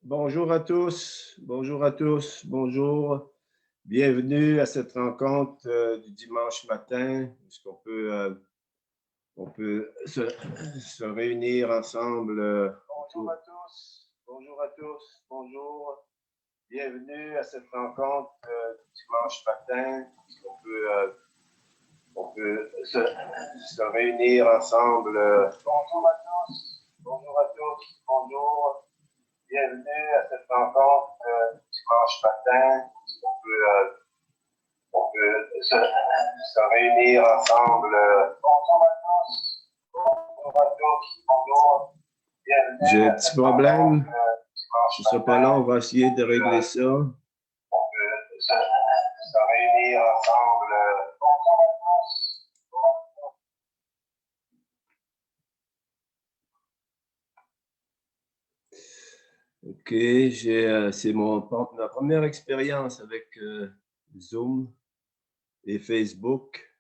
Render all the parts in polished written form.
Bonjour à tous, bonjour à tous, bonjour. Bienvenue à cette rencontre du dimanche matin, puisqu'on peut, se réunir ensemble. Bonjour à tous, bonjour à tous, bonjour. Bienvenue à cette rencontre du dimanche matin, puisqu'on peut se réunir ensemble. Bonjour à tous, bonjour à tous, bonjour. Bienvenue à cette rencontre dimanche matin. On peut se réunir ensemble. Bonjour à tous. Bonjour à tous. Bonjour. J'ai un petit problème. Je ne sais pas là, on va essayer de régler ça. On peut se réunir ensemble. Bonjour à tous. OK, c'est ma première expérience avec Zoom et Facebook.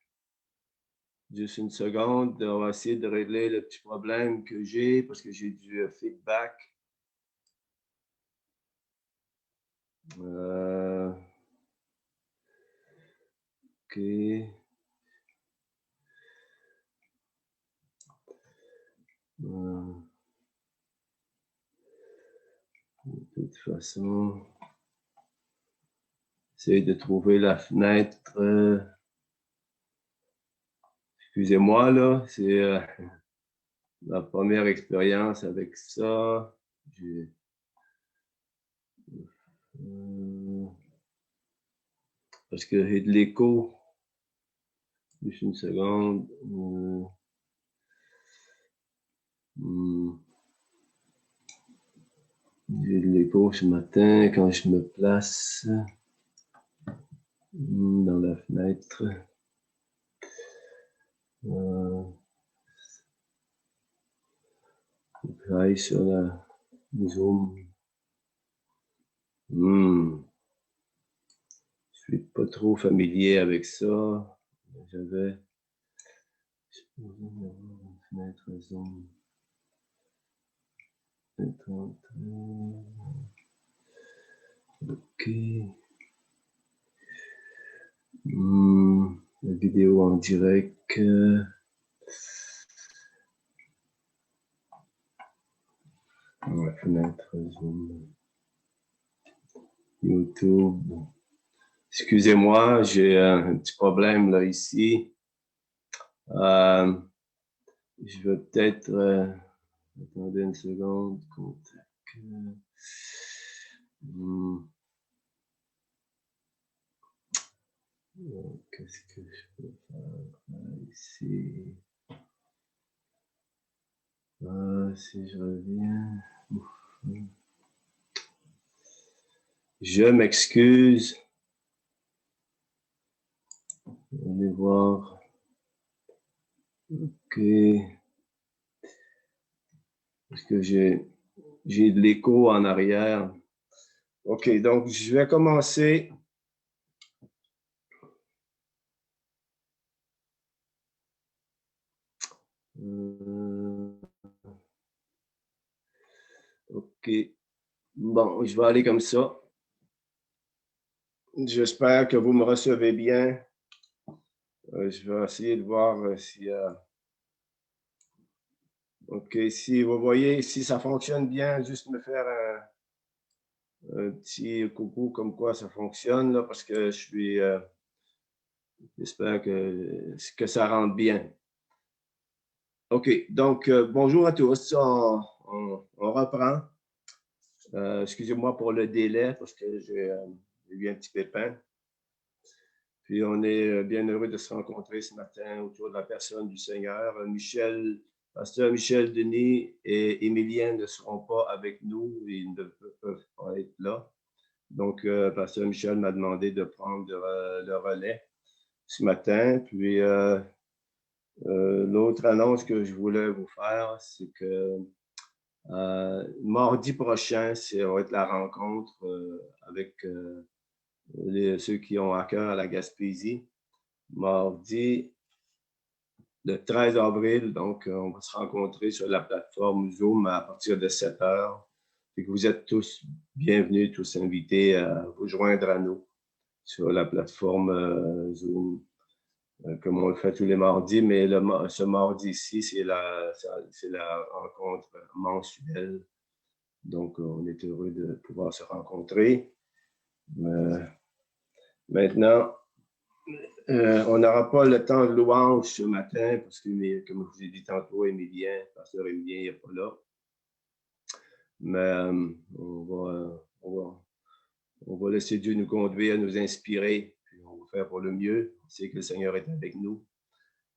Juste une seconde, on va essayer de régler le petit problème que j'ai parce que j'ai du feedback. OK. De toute façon, j'essaie de trouver la fenêtre. Excusez-moi, là, c'est la première expérience avec ça. Parce que j'ai de l'écho. Juste une seconde. J'ai de l'écho ce matin quand je me place dans la fenêtre. J'aille sur la Zoom. Je suis pas trop familier avec ça. J'avais une fenêtre Zoom. OK. La vidéo en direct. La fenêtre Zoom. YouTube. Excusez-moi, j'ai un petit problème là ici. Je vais peut-être... attendez une seconde. Qu'est-ce que je peux faire ici? Si je reviens... Je m'excuse. Allez voir. OK. Parce que j'ai de l'écho en arrière. OK, donc je vais commencer. OK. Bon, je vais aller comme ça. J'espère que vous me recevez bien. Je vais essayer de voir si... OK, si vous voyez, si ça fonctionne bien, juste me faire un petit coucou comme quoi ça fonctionne, là, parce que je suis... j'espère que ça rentre bien. OK, donc bonjour à tous. On reprend. Excusez-moi pour le délai, parce que j'ai eu un petit pépin. Puis on est bien heureux de se rencontrer ce matin autour de la personne du Seigneur. Michel Pasteur Michel Denis et Émilien ne seront pas avec nous, ils ne peuvent pas être là. Donc, Pasteur Michel m'a demandé de prendre le relais ce matin. Puis, l'autre annonce que je voulais vous faire, c'est que mardi prochain, ça va être la rencontre avec ceux qui ont à cœur la Gaspésie. Mardi, le 13 avril, donc on va se rencontrer sur la plateforme Zoom à partir de 7 heures. Et que vous êtes tous bienvenus, tous invités à vous joindre à nous sur la plateforme Zoom, comme on le fait tous les mardis. Mais ce mardi-ci, c'est la rencontre mensuelle. Donc, on est heureux de pouvoir se rencontrer. Maintenant, on n'aura pas le temps de louange ce matin parce que, comme je vous ai dit tantôt, Émilien, pasteur Émilien, il n'est pas là. Mais on va laisser Dieu nous conduire, nous inspirer, puis on va faire pour le mieux. On sait que le Seigneur est avec nous.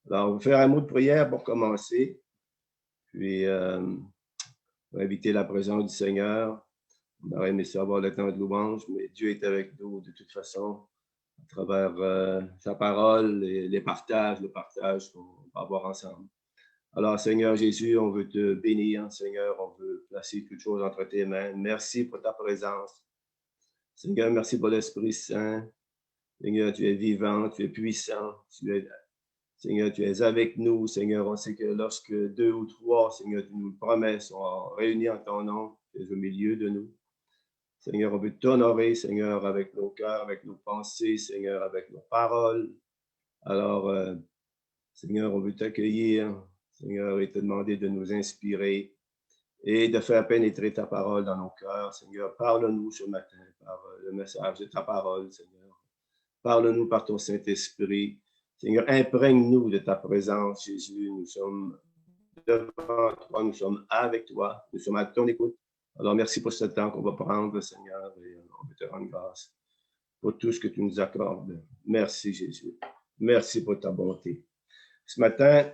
Alors, on va faire un mot de prière pour commencer. Puis, on va inviter la présence du Seigneur. On aurait aimé savoir le temps de louange, mais Dieu est avec nous de toute façon, à travers sa parole et le partage qu'on va avoir ensemble. Alors, Seigneur Jésus, on veut te bénir. Seigneur, on veut placer toutes choses entre tes mains. Merci pour ta présence. Seigneur, merci pour l'Esprit Saint. Seigneur, tu es vivant, tu es puissant. Seigneur, tu es avec nous. Seigneur, on sait que lorsque 2 ou 3, Seigneur, tu nous le promets, sont réunis en ton nom, tu es au milieu de nous. Seigneur, on veut t'honorer, Seigneur, avec nos cœurs, avec nos pensées, Seigneur, avec nos paroles. Alors, Seigneur, on veut t'accueillir, Seigneur, et te demander de nous inspirer et de faire pénétrer ta parole dans nos cœurs. Seigneur, parle-nous ce matin par le message de ta parole, Seigneur. Parle-nous par ton Saint-Esprit. Seigneur, imprègne-nous de ta présence, Jésus. Nous sommes devant toi, nous sommes avec toi, nous sommes à ton écoute. Alors, merci pour ce temps qu'on va prendre, Seigneur, et on veut te rendre grâce pour tout ce que tu nous accordes. Merci, Jésus. Merci pour ta bonté. Ce matin,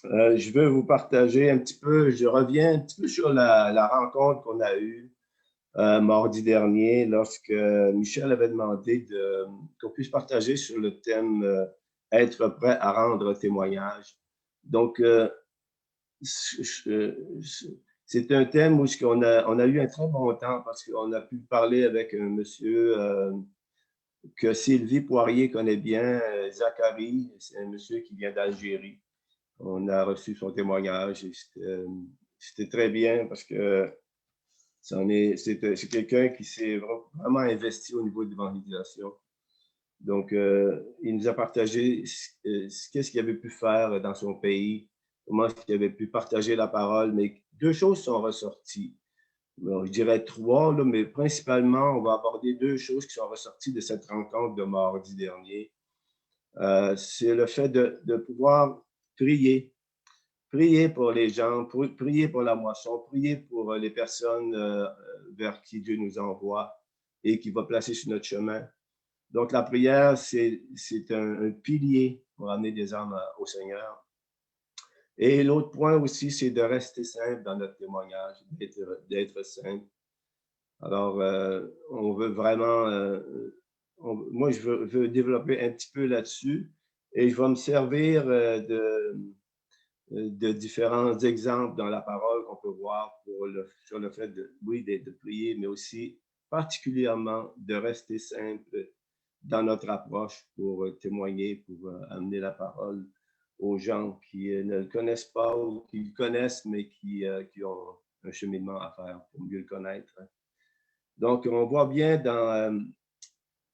je veux vous partager un petit peu, je reviens un petit peu sur la rencontre qu'on a eue mardi dernier, lorsque Michel avait demandé qu'on puisse partager sur le thème être prêt à rendre témoignage. Donc, c'est un thème où on a eu un très bon temps parce qu'on a pu parler avec un monsieur que Sylvie Poirier connaît bien, Zachary, c'est un monsieur qui vient d'Algérie. On a reçu son témoignage et c'était très bien parce que c'est quelqu'un qui s'est vraiment investi au niveau de l'évangélisation. Donc, il nous a partagé qu'est-ce qu'il avait pu faire dans son pays, comment il avait pu partager la parole, mais 2 choses sont ressorties. Alors, je dirais 3, là, mais principalement, on va aborder 2 choses qui sont ressorties de cette rencontre de mardi dernier. C'est le fait de pouvoir prier. Prier pour les gens, prier pour la moisson, prier pour les personnes vers qui Dieu nous envoie et qui va placer sur notre chemin. Donc, la prière, c'est un pilier pour amener des âmes au Seigneur. Et l'autre point aussi, c'est de rester simple dans notre témoignage, d'être simple. Alors, on veut vraiment, moi, je veux développer un petit peu là-dessus et je vais me servir de différents exemples dans la parole qu'on peut voir sur le fait de prier, mais aussi particulièrement de rester simple dans notre approche pour témoigner, pour amener la parole aux gens qui ne le connaissent pas ou qui le connaissent, mais qui ont un cheminement à faire pour mieux le connaître. Donc, on voit bien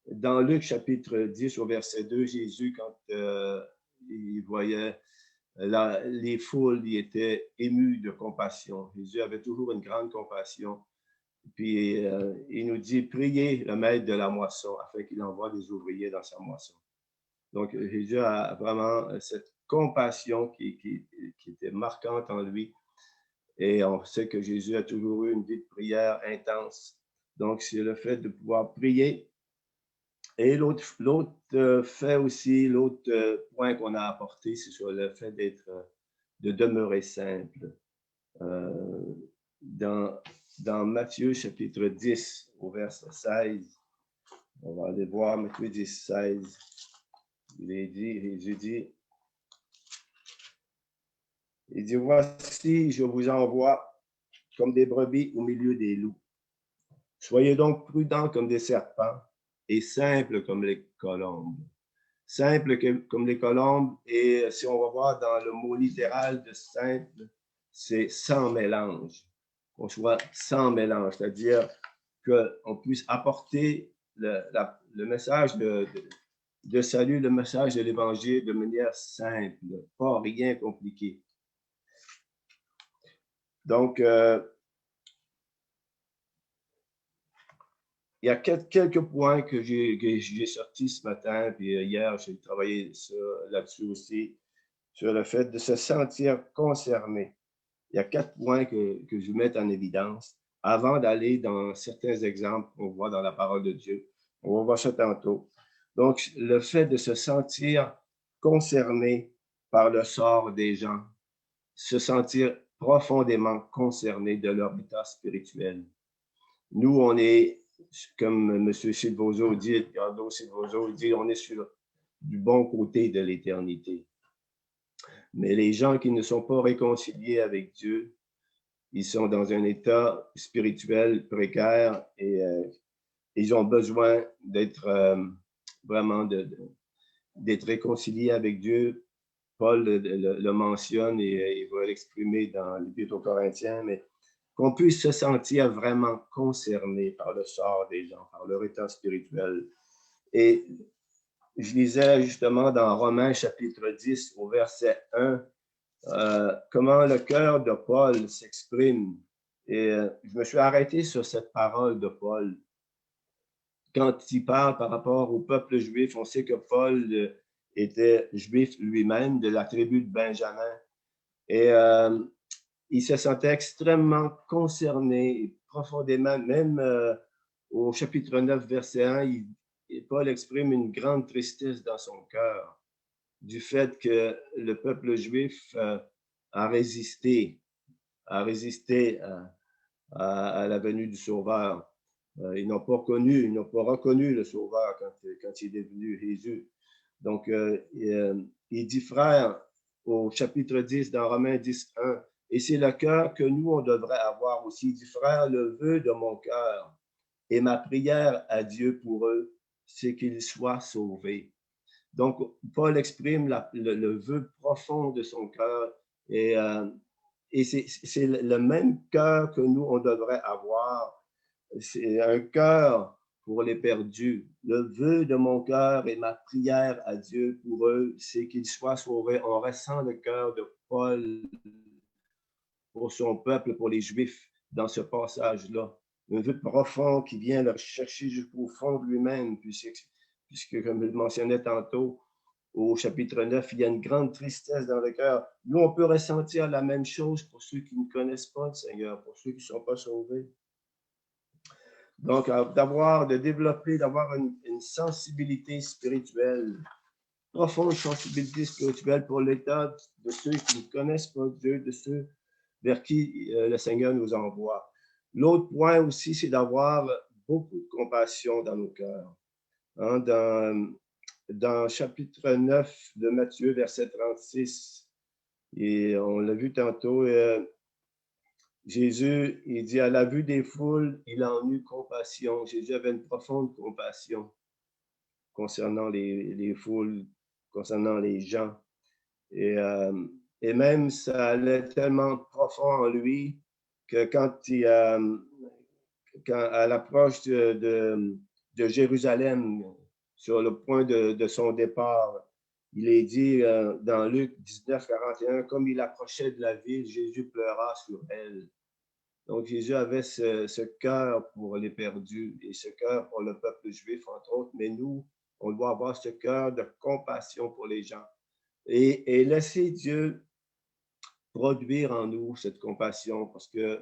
dans Luc chapitre 10 au verset 2, Jésus, quand il voyait les foules, il était ému de compassion. Jésus avait toujours une grande compassion. Puis il nous dit, priez le maître de la moisson afin qu'il envoie des ouvriers dans sa moisson. Donc Jésus a vraiment cette compassion qui était marquante en lui. Et on sait que Jésus a toujours eu une vie de prière intense. Donc c'est le fait de pouvoir prier. Et l'autre fait aussi, l'autre point qu'on a apporté, c'est sur le fait de demeurer simple. Dans Matthieu chapitre 10 au verset 16, on va aller voir Matthieu 10, 16. Jésus dit, voici, je vous envoie comme des brebis au milieu des loups. Soyez donc prudents comme des serpents et simples comme les colombes. Simples comme les colombes, et si on va voir dans le mot littéral de simple, c'est sans mélange. Qu'on soit sans mélange, c'est-à-dire qu'on puisse apporter le message de salut, le message de l'Évangile de manière simple, pas rien compliqué. Donc, il y a quelques points que j'ai sortis ce matin, puis hier, j'ai travaillé là-dessus aussi, sur le fait de se sentir concerné. Il y a 4 points que je vais mettre en évidence avant d'aller dans certains exemples qu'on voit dans la parole de Dieu. On va voir ça tantôt. Donc, le fait de se sentir concerné par le sort des gens, se sentir profondément concerné de leur état spirituel. Nous, on est, comme M. Silvoso dit, Edgardo Silvoso dit, on est sur du bon côté de l'éternité. Mais les gens qui ne sont pas réconciliés avec Dieu, ils sont dans un état spirituel précaire et ils ont besoin d'être vraiment d'être réconciliés avec Dieu. Paul le mentionne et il va l'exprimer dans l'Épître aux Corinthiens, mais qu'on puisse se sentir vraiment concerné par le sort des gens, par leur état spirituel. Et je lisais justement dans Romains chapitre 10 au verset 1, comment le cœur de Paul s'exprime. Et je me suis arrêté sur cette parole de Paul. Quand il parle par rapport au peuple juif, on sait que Paul était juif lui-même, de la tribu de Benjamin. Et il se sentait extrêmement concerné, profondément, même au chapitre 9, verset 1, Paul exprime une grande tristesse dans son cœur du fait que le peuple juif a résisté à la venue du Sauveur. Ils n'ont pas reconnu le Sauveur quand il est venu Jésus. Donc, il dit, frère, au chapitre 10, dans Romains 10, 1, et c'est le cœur que nous, on devrait avoir aussi. Il dit, frère, le vœu de mon cœur et ma prière à Dieu pour eux, c'est qu'ils soient sauvés. Donc, Paul exprime le vœu profond de son cœur et c'est le même cœur que nous, on devrait avoir. C'est un cœur pour les perdus. Le vœu de mon cœur et ma prière à Dieu pour eux, c'est qu'ils soient sauvés. On ressent le cœur de Paul pour son peuple, pour les Juifs, dans ce passage-là. Un vœu profond qui vient leur chercher jusqu'au fond de lui-même, puisque, comme je le mentionnais tantôt, au chapitre 9, il y a une grande tristesse dans le cœur. Nous, on peut ressentir la même chose pour ceux qui ne connaissent pas le Seigneur, pour ceux qui ne sont pas sauvés. Donc, d'avoir une sensibilité spirituelle, profonde sensibilité spirituelle pour l'état de ceux qui ne connaissent pas Dieu, de ceux vers qui le Seigneur nous envoie. L'autre point aussi, c'est d'avoir beaucoup de compassion dans nos cœurs. Hein, dans chapitre 9 de Matthieu, verset 36, et on l'a vu tantôt, Jésus, il dit, à la vue des foules, il en eut compassion. Jésus avait une profonde compassion concernant les foules, concernant les gens. Et même, ça allait tellement profond en lui que à l'approche de Jérusalem, sur le point de son départ, il est dit dans Luc 19, 41, comme il approchait de la ville, Jésus pleura sur elle. Donc, Jésus avait ce cœur pour les perdus et ce cœur pour le peuple juif, entre autres, mais nous, on doit avoir ce cœur de compassion pour les gens et laisser Dieu produire en nous cette compassion, parce que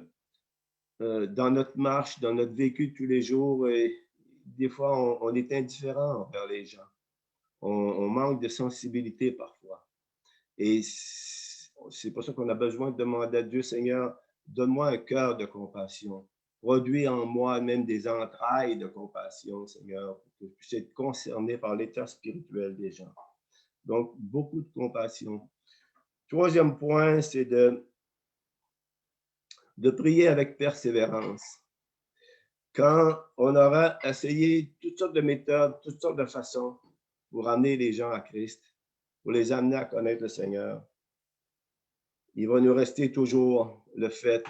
dans notre marche, dans notre vécu de tous les jours, des fois, on est indifférent envers les gens. On manque de sensibilité parfois. Et c'est pour ça qu'on a besoin de demander à Dieu, Seigneur, donne-moi un cœur de compassion. Produis en moi même des entrailles de compassion, Seigneur, pour que je puisse être concerné par l'état spirituel des gens. Donc, beaucoup de compassion. Troisième point, c'est de prier avec persévérance. Quand on aura essayé toutes sortes de méthodes, toutes sortes de façons pour amener les gens à Christ, pour les amener à connaître le Seigneur, il va nous rester toujours le fait,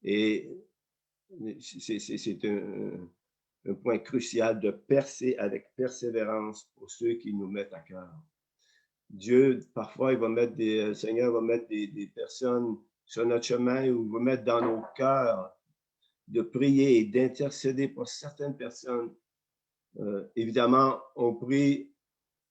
et c'est un point crucial, de percer avec persévérance pour ceux qui nous mettent à cœur. Dieu, parfois, il va mettre le Seigneur va mettre des personnes sur notre chemin, ou va mettre dans nos cœurs de prier et d'intercéder pour certaines personnes. Évidemment, on prie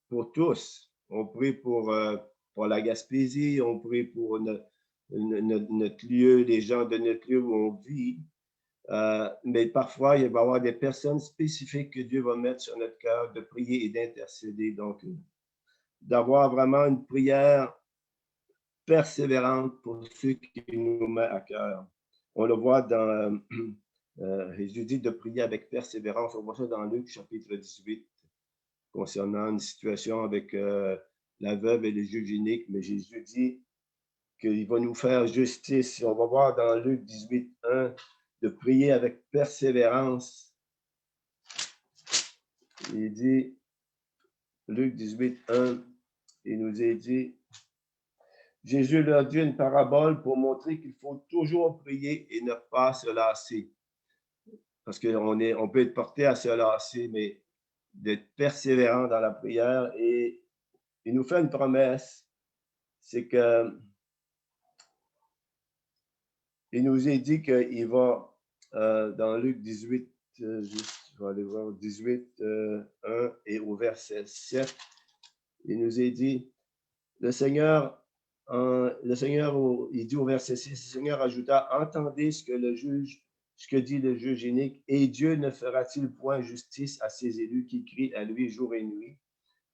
pour tous. On prie pour la Gaspésie, on prie pour notre lieu, les gens de notre lieu où on vit. Mais parfois, il va y avoir des personnes spécifiques que Dieu va mettre sur notre cœur de prier et d'intercéder. Donc, d'avoir vraiment une prière persévérante pour ceux qui nous mettent à cœur. On le voit dans Jésus dit de prier avec persévérance. On voit ça dans Luc chapitre 18, concernant une situation avec la veuve et les juges iniques. Mais Jésus dit qu'il va nous faire justice. On va voir dans Luc 18, 1, de prier avec persévérance. Il dit, Luc 18, 1, il nous est dit, Jésus leur dit une parabole pour montrer qu'il faut toujours prier et ne pas se lasser. Parce qu'on peut être porté à se lasser, mais d'être persévérant dans la prière. Et il nous fait une promesse, c'est que il nous est dit qu'il va, dans Luc 18, je vais aller voir 18, 1 et au verset 7, il nous est dit, le Seigneur, il dit au verset 6, le Seigneur ajouta, entendez ce que dit le juge inique, et Dieu ne fera-t-il point justice à ses élus qui crient à lui jour et nuit,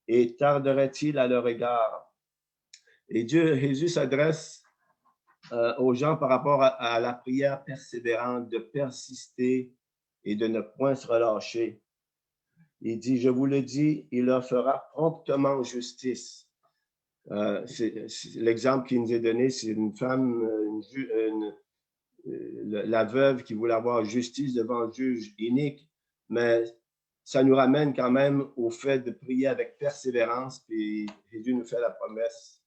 et tarderait-il à leur égard? Et Jésus s'adresse aux gens par rapport à la prière persévérante, de persister et de ne point se relâcher. Il dit, je vous le dis, il leur fera promptement justice. L'exemple qui nous est donné, c'est une femme, la veuve qui voulait avoir justice devant le juge inique, mais ça nous ramène quand même au fait de prier avec persévérance, puis Jésus nous fait la promesse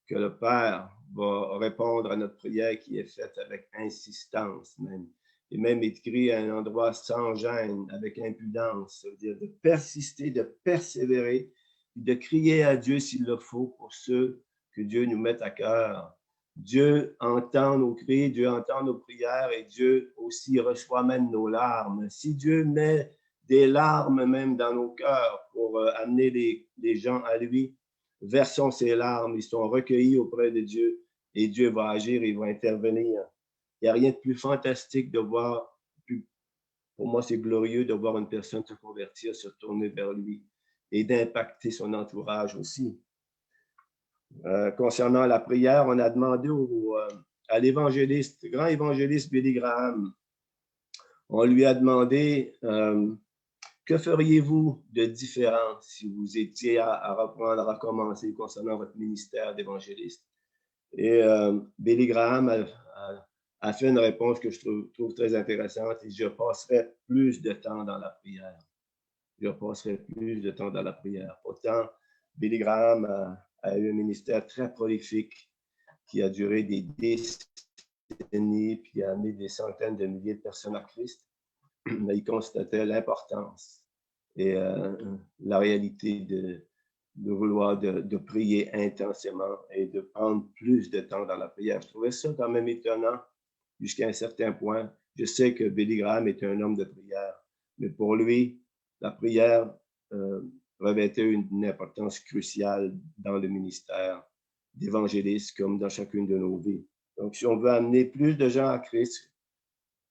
que le Père va répondre à notre prière qui est faite avec insistance même. Et même écrit à un endroit sans gêne, avec impudence. Ça veut dire de persister, de persévérer, de crier à Dieu s'il le faut pour ceux que Dieu nous met à cœur. Dieu entend nos cris, Dieu entend nos prières, et Dieu aussi reçoit même nos larmes. Si Dieu met des larmes même dans nos cœurs pour amener les gens à lui, versons ces larmes, ils sont recueillis auprès de Dieu, et Dieu va agir, il va intervenir. Il n'y a rien de plus fantastique de voir, pour moi c'est glorieux de voir une personne se convertir, se tourner vers lui, et d'impacter son entourage aussi. Concernant la prière, on a demandé à l'évangéliste, grand évangéliste Billy Graham, on lui a demandé que feriez-vous de différent si vous étiez à reprendre, à recommencer concernant votre ministère d'évangéliste? Et Billy Graham a fait une réponse que je trouve très intéressante. Je passerai plus de temps dans la prière. Je passerai plus de temps dans la prière. Pourtant, Billy Graham a eu un ministère très prolifique qui a duré des décennies, puis a amené des centaines de milliers de personnes à Christ. Mais il constatait l'importance et la réalité de vouloir de prier intensément et de prendre plus de temps dans la prière. Je trouvais ça quand même étonnant jusqu'à un certain point. Je sais que Billy Graham est un homme de prière, mais pour lui, la prière revêtait une importance cruciale dans le ministère d'évangéliste comme dans chacune de nos vies. Donc, si on veut amener plus de gens à Christ,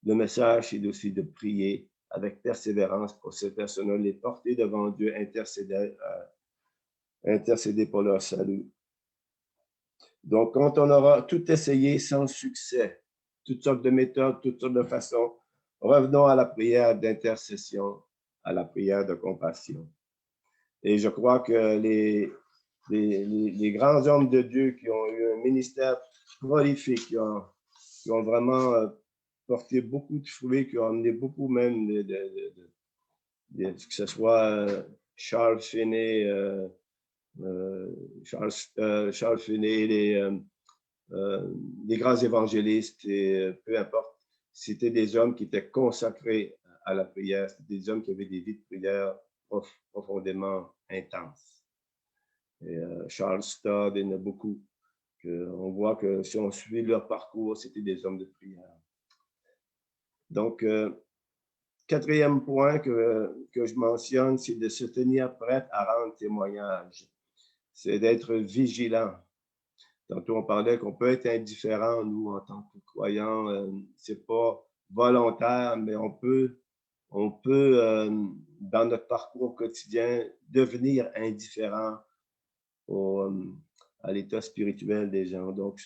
le message, c'est aussi de prier avec persévérance pour ces personnes-là, les porter devant Dieu, intercéder pour leur salut. Donc, quand on aura tout essayé sans succès, toutes sortes de méthodes, toutes sortes de façons, revenons à la prière d'intercession, à la prière de compassion. Et je crois que les grands hommes de Dieu qui ont eu un ministère prolifique, qui ont vraiment porté beaucoup de fruits, qui ont amené beaucoup même, que ce soit Charles Finney, Charles Finney, les grands évangélistes, et peu importe, c'était des hommes qui étaient consacrés à la prière, c'était des hommes qui avaient des vies de prière profondément intenses. Et Charles Todd, il y en a beaucoup. On voit que si on suit leur parcours, c'était des hommes de prière. Donc, quatrième point que je mentionne, c'est de se tenir prêt à rendre témoignage. C'est d'être vigilant. Tantôt, on parlait qu'on peut être indifférent, nous, en tant que croyants. C'est pas volontaire, mais on peut dans notre parcours quotidien, devenir indifférent à l'état spirituel des gens. Donc,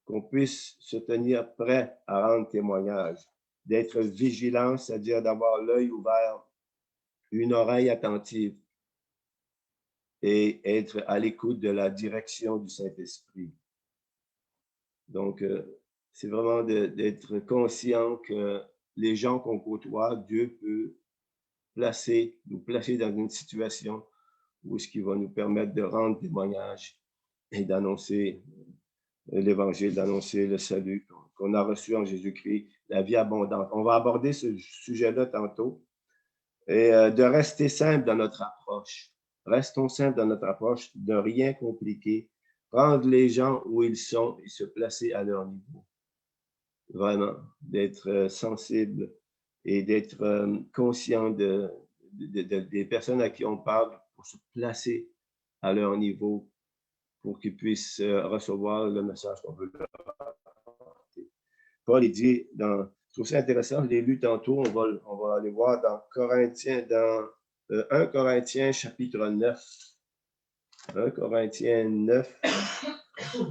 qu'on puisse se tenir prêt à rendre témoignage, d'être vigilant, c'est-à-dire d'avoir l'œil ouvert, une oreille attentive et être à l'écoute de la direction du Saint-Esprit. Donc, c'est vraiment d'être conscient que les gens qu'on côtoie, Dieu peut nous placer dans une situation où ce qui va nous permettre de rendre témoignage et d'annoncer l'Évangile, d'annoncer le salut qu'on a reçu en Jésus-Christ, la vie abondante. On va aborder ce sujet-là tantôt. Et de rester simple dans notre approche. Restons simples dans notre approche, de rien compliquer. Prendre les gens où ils sont et se placer à leur niveau. Vraiment, d'être sensible et d'être conscient des personnes à qui on parle pour se placer à leur niveau pour qu'ils puissent recevoir le message qu'on veut leur apporter. Paul, il dit, je trouve ça intéressant, je l'ai lu tantôt, on va aller voir dans 1 Corinthiens chapitre 9. 1 Corinthiens 9,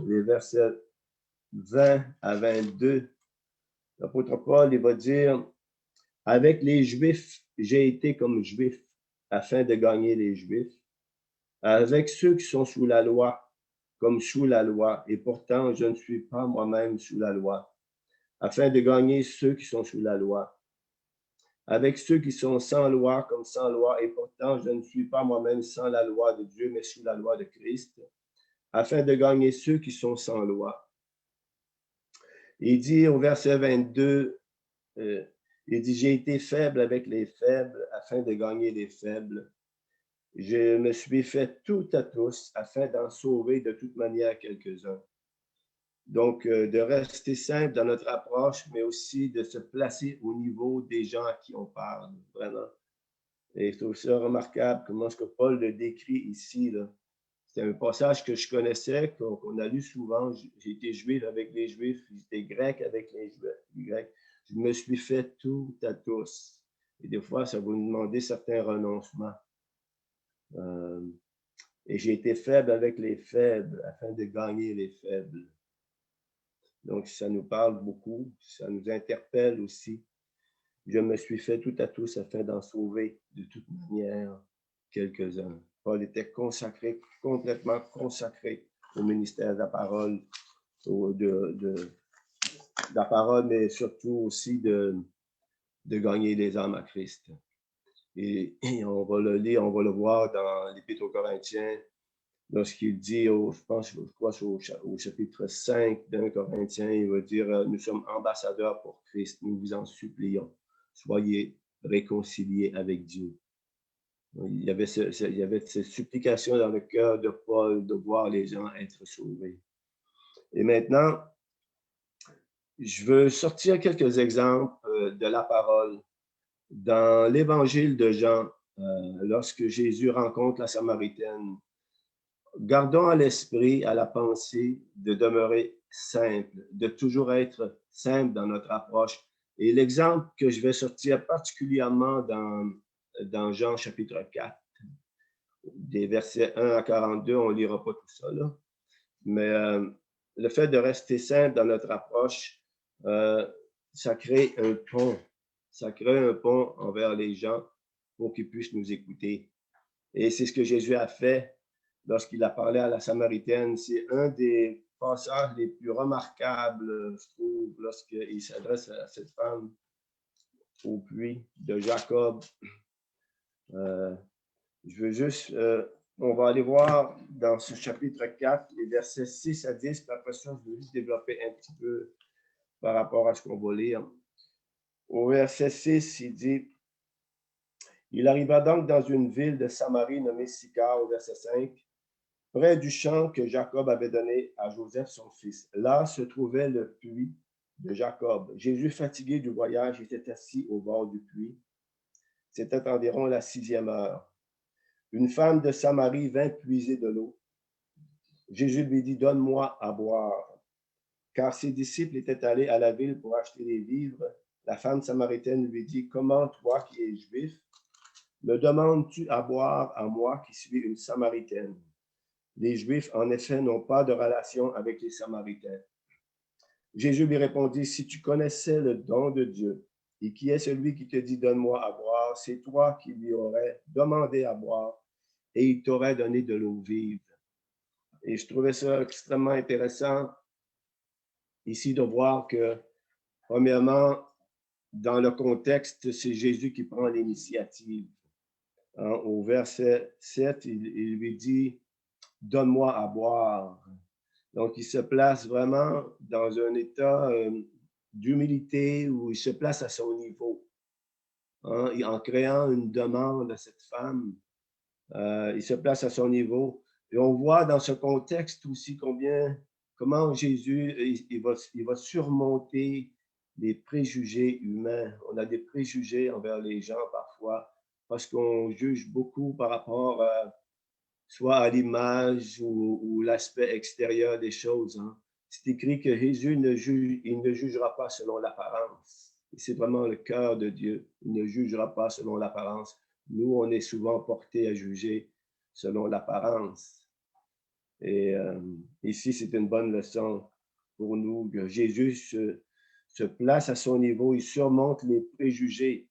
les versets 20 à 22. L'apôtre Paul, il va dire, « Avec les Juifs, j'ai été comme Juif, afin de gagner les Juifs. Avec ceux qui sont sous la loi, comme sous la loi, et pourtant je ne suis pas moi-même sous la loi, afin de gagner ceux qui sont sous la loi. Avec ceux qui sont sans loi, comme sans loi, et pourtant je ne suis pas moi-même sans la loi de Dieu, mais sous la loi de Christ, afin de gagner ceux qui sont sans loi. » Il dit au verset 22, il dit, « J'ai été faible avec les faibles, afin de gagner les faibles. Je me suis fait tout à tous, afin d'en sauver de toute manière quelques-uns. » Donc, de rester simple dans notre approche, mais aussi de se placer au niveau des gens à qui on parle, vraiment. Et je trouve ça remarquable comment est-ce que Paul le décrit ici, là. C'est un passage que je connaissais, qu'on a lu souvent. J'ai été juif avec les Juifs, j'étais grec avec les Grecs. Je me suis fait tout à tous. Et des fois, ça va nous demander certains renoncements. Et j'ai été faible avec les faibles, afin de gagner les faibles. Donc, ça nous parle beaucoup, ça nous interpelle aussi. Je me suis fait tout à tous afin d'en sauver de toute manière quelques-uns. Paul était consacré, complètement consacré au ministère de la parole, de la parole, mais surtout aussi de gagner les âmes à Christ. Et on va le lire, on va le voir dans l'Épître aux Corinthiens, lorsqu'il dit, je crois au chapitre 5 d'un Corinthien, il va dire, nous sommes ambassadeurs pour Christ, nous vous en supplions, soyez réconciliés avec Dieu. Il y avait cette supplication dans le cœur de Paul de voir les gens être sauvés. Et maintenant, je veux sortir quelques exemples de la parole. Dans l'évangile de Jean, lorsque Jésus rencontre la Samaritaine, gardons à l'esprit, à la pensée, de demeurer simple, de toujours être simple dans notre approche. Et l'exemple que je vais sortir particulièrement dans Jean chapitre 4, des versets 1 à 42, on ne lira pas tout ça là, Mais le fait de rester simple dans notre approche, ça crée un pont. Ça crée un pont envers les gens pour qu'ils puissent nous écouter. Et c'est ce que Jésus a fait lorsqu'il a parlé à la Samaritaine. C'est un des passages les plus remarquables, je trouve, lorsqu'il s'adresse à cette femme au puits de Jacob. Je veux juste, on va aller voir dans ce chapitre 4, les versets 6 à 10, puis après ça, je veux juste développer un petit peu par rapport à ce qu'on va lire. Au verset 6, il dit, « Il arriva donc dans une ville de Samarie nommée Sychar, au verset 5, près du champ que Jacob avait donné à Joseph, son fils. Là se trouvait le puits de Jacob. Jésus, fatigué du voyage, était assis au bord du puits. C'était environ la 6e heure. Une femme de Samarie vint puiser de l'eau. Jésus lui dit, « Donne-moi à boire. » Car ses disciples étaient allés à la ville pour acheter des vivres. La femme samaritaine lui dit, « Comment toi qui es juif, me demandes-tu à boire à moi qui suis une Samaritaine? » Les Juifs, en effet, n'ont pas de relation avec les Samaritains. Jésus lui répondit, « Si tu connaissais le don de Dieu, et qui est celui qui te dit, donne-moi à boire, c'est toi qui lui aurais demandé à boire, et il t'aurait donné de l'eau vive. » Et je trouvais ça extrêmement intéressant ici de voir que, premièrement, dans le contexte, c'est Jésus qui prend l'initiative. Au verset 7, il lui dit, « Donne-moi à boire. » Donc, il se place vraiment dans un état d'humilité où il se place à son niveau. En créant une demande à cette femme, il se place à son niveau. Et on voit dans ce contexte aussi comment Jésus il va surmonter les préjugés humains. On a des préjugés envers les gens parfois parce qu'on juge beaucoup par rapport soit à l'image ou l'aspect extérieur des choses. C'est écrit que Jésus ne jugera pas selon l'apparence. C'est vraiment le cœur de Dieu. Il ne jugera pas selon l'apparence. Nous, on est souvent portés à juger selon l'apparence. Et ici, c'est une bonne leçon pour nous que Jésus se place à son niveau, il surmonte les préjugés.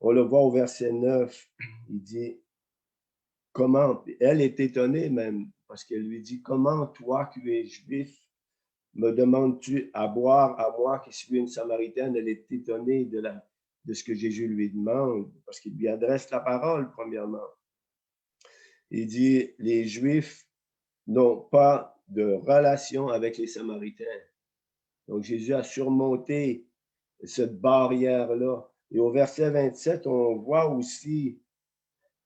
On le voit au verset 9, il dit, « Comment? » Elle est étonnée même, parce qu'elle lui dit, « Comment toi qui es juif, me demandes-tu à boire à moi qui suis une Samaritaine? » Elle est étonnée de ce que Jésus lui demande, parce qu'il lui adresse la parole, premièrement. Il dit, les Juifs n'ont pas de relation avec les Samaritains. Donc, Jésus a surmonté cette barrière-là. Et au verset 27, on voit aussi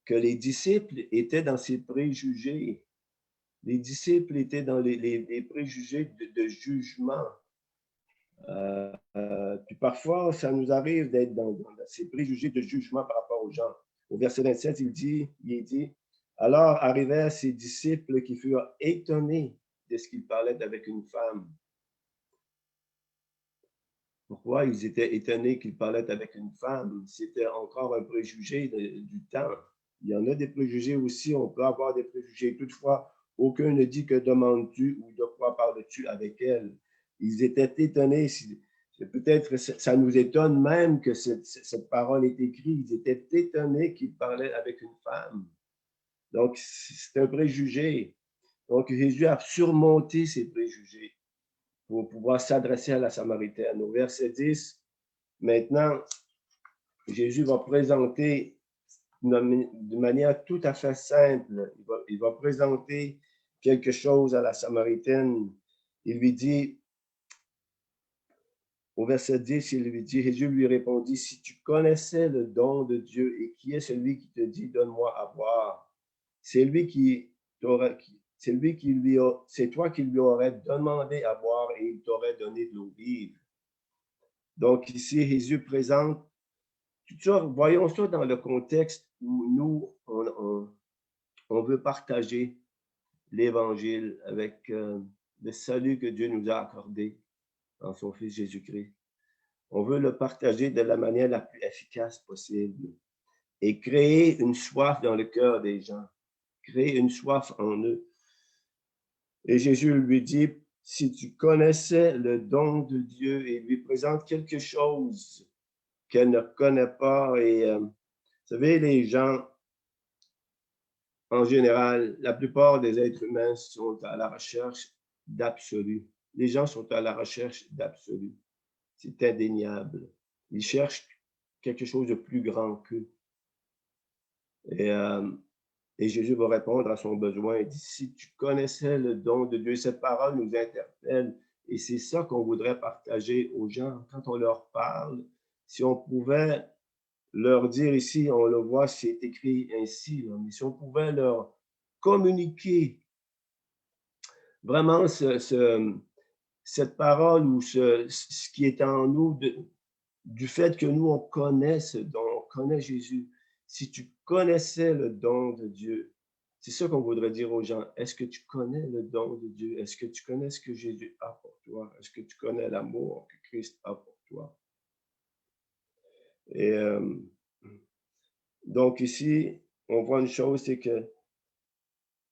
que les disciples étaient dans ces préjugés. Les disciples étaient dans les préjugés de jugement. Puis parfois, ça nous arrive d'être dans ces préjugés de jugement par rapport aux gens. Au verset 27, il dit, « Alors arrivèrent ses disciples qui furent étonnés de ce qu'il parlait avec une femme. » Pourquoi ils étaient étonnés qu'il parlait avec une femme? C'était encore un préjugé du temps. Il y en a des préjugés aussi, on peut avoir des préjugés. Toutefois, aucun ne dit que demandes-tu ou de quoi parles-tu avec elle. Ils étaient étonnés. Peut-être ça nous étonne même que cette parole est écrite. Ils étaient étonnés qu'il parlait avec une femme. Donc, c'est un préjugé. Donc, Jésus a surmonté ces préjugés pour pouvoir s'adresser à la Samaritaine. Au verset 10, maintenant, Jésus va présenter de manière tout à fait simple, il va présenter quelque chose à la Samaritaine. Il lui dit, au verset 10, il lui dit, Jésus lui répondit, « Si tu connaissais le don de Dieu et qui est celui qui te dit, donne-moi à boire, c'est toi qui lui aurais demandé à boire et il t'aurait donné de l'eau vive. » Donc ici, Jésus présente tout ça. Voyons ça dans le contexte où nous, on veut partager l'Évangile avec le salut que Dieu nous a accordé en son Fils Jésus-Christ. On veut le partager de la manière la plus efficace possible et créer une soif dans le cœur des gens, créer une soif en eux. Et Jésus lui dit, si tu connaissais le don de Dieu, et lui présente quelque chose qu'elle ne connaît pas. Et vous savez, les gens, en général, la plupart des êtres humains sont à la recherche d'absolu. Les gens sont à la recherche d'absolu. C'est indéniable. Ils cherchent quelque chose de plus grand qu'eux. Et Jésus va répondre à son besoin. Il dit, si tu connaissais le don de Dieu, cette parole nous interpelle. Et c'est ça qu'on voudrait partager aux gens quand on leur parle. Si on pouvait leur dire ici, on le voit, c'est écrit ainsi, là, mais si on pouvait leur communiquer vraiment cette parole ou ce qui est en nous, du fait que nous, on connaît ce don, on connaît Jésus. Si tu connaissais le don de Dieu, c'est ça qu'on voudrait dire aux gens. Est-ce que tu connais le don de Dieu? Est-ce que tu connais ce que Jésus a pour toi? Est-ce que tu connais l'amour que Christ a pour toi? Et donc ici, on voit une chose, c'est que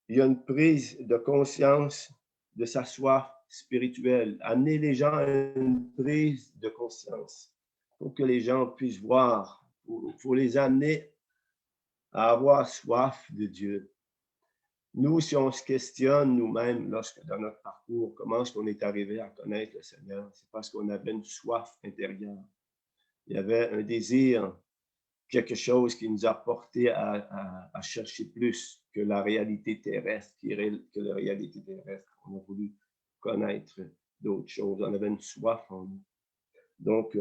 il y a une prise de conscience de sa soif spirituelle. Amener les gens à une prise de conscience pour que les gens puissent voir. Il faut les amener à avoir soif de Dieu. Nous, si on se questionne nous-mêmes lorsque dans notre parcours, comment est-ce qu'on est arrivé à connaître le Seigneur, c'est parce qu'on avait une soif intérieure. Il y avait un désir, quelque chose qui nous a porté à chercher plus que la réalité terrestre, que la réalité terrestre. On a voulu connaître d'autres choses. On avait une soif en nous. Donc,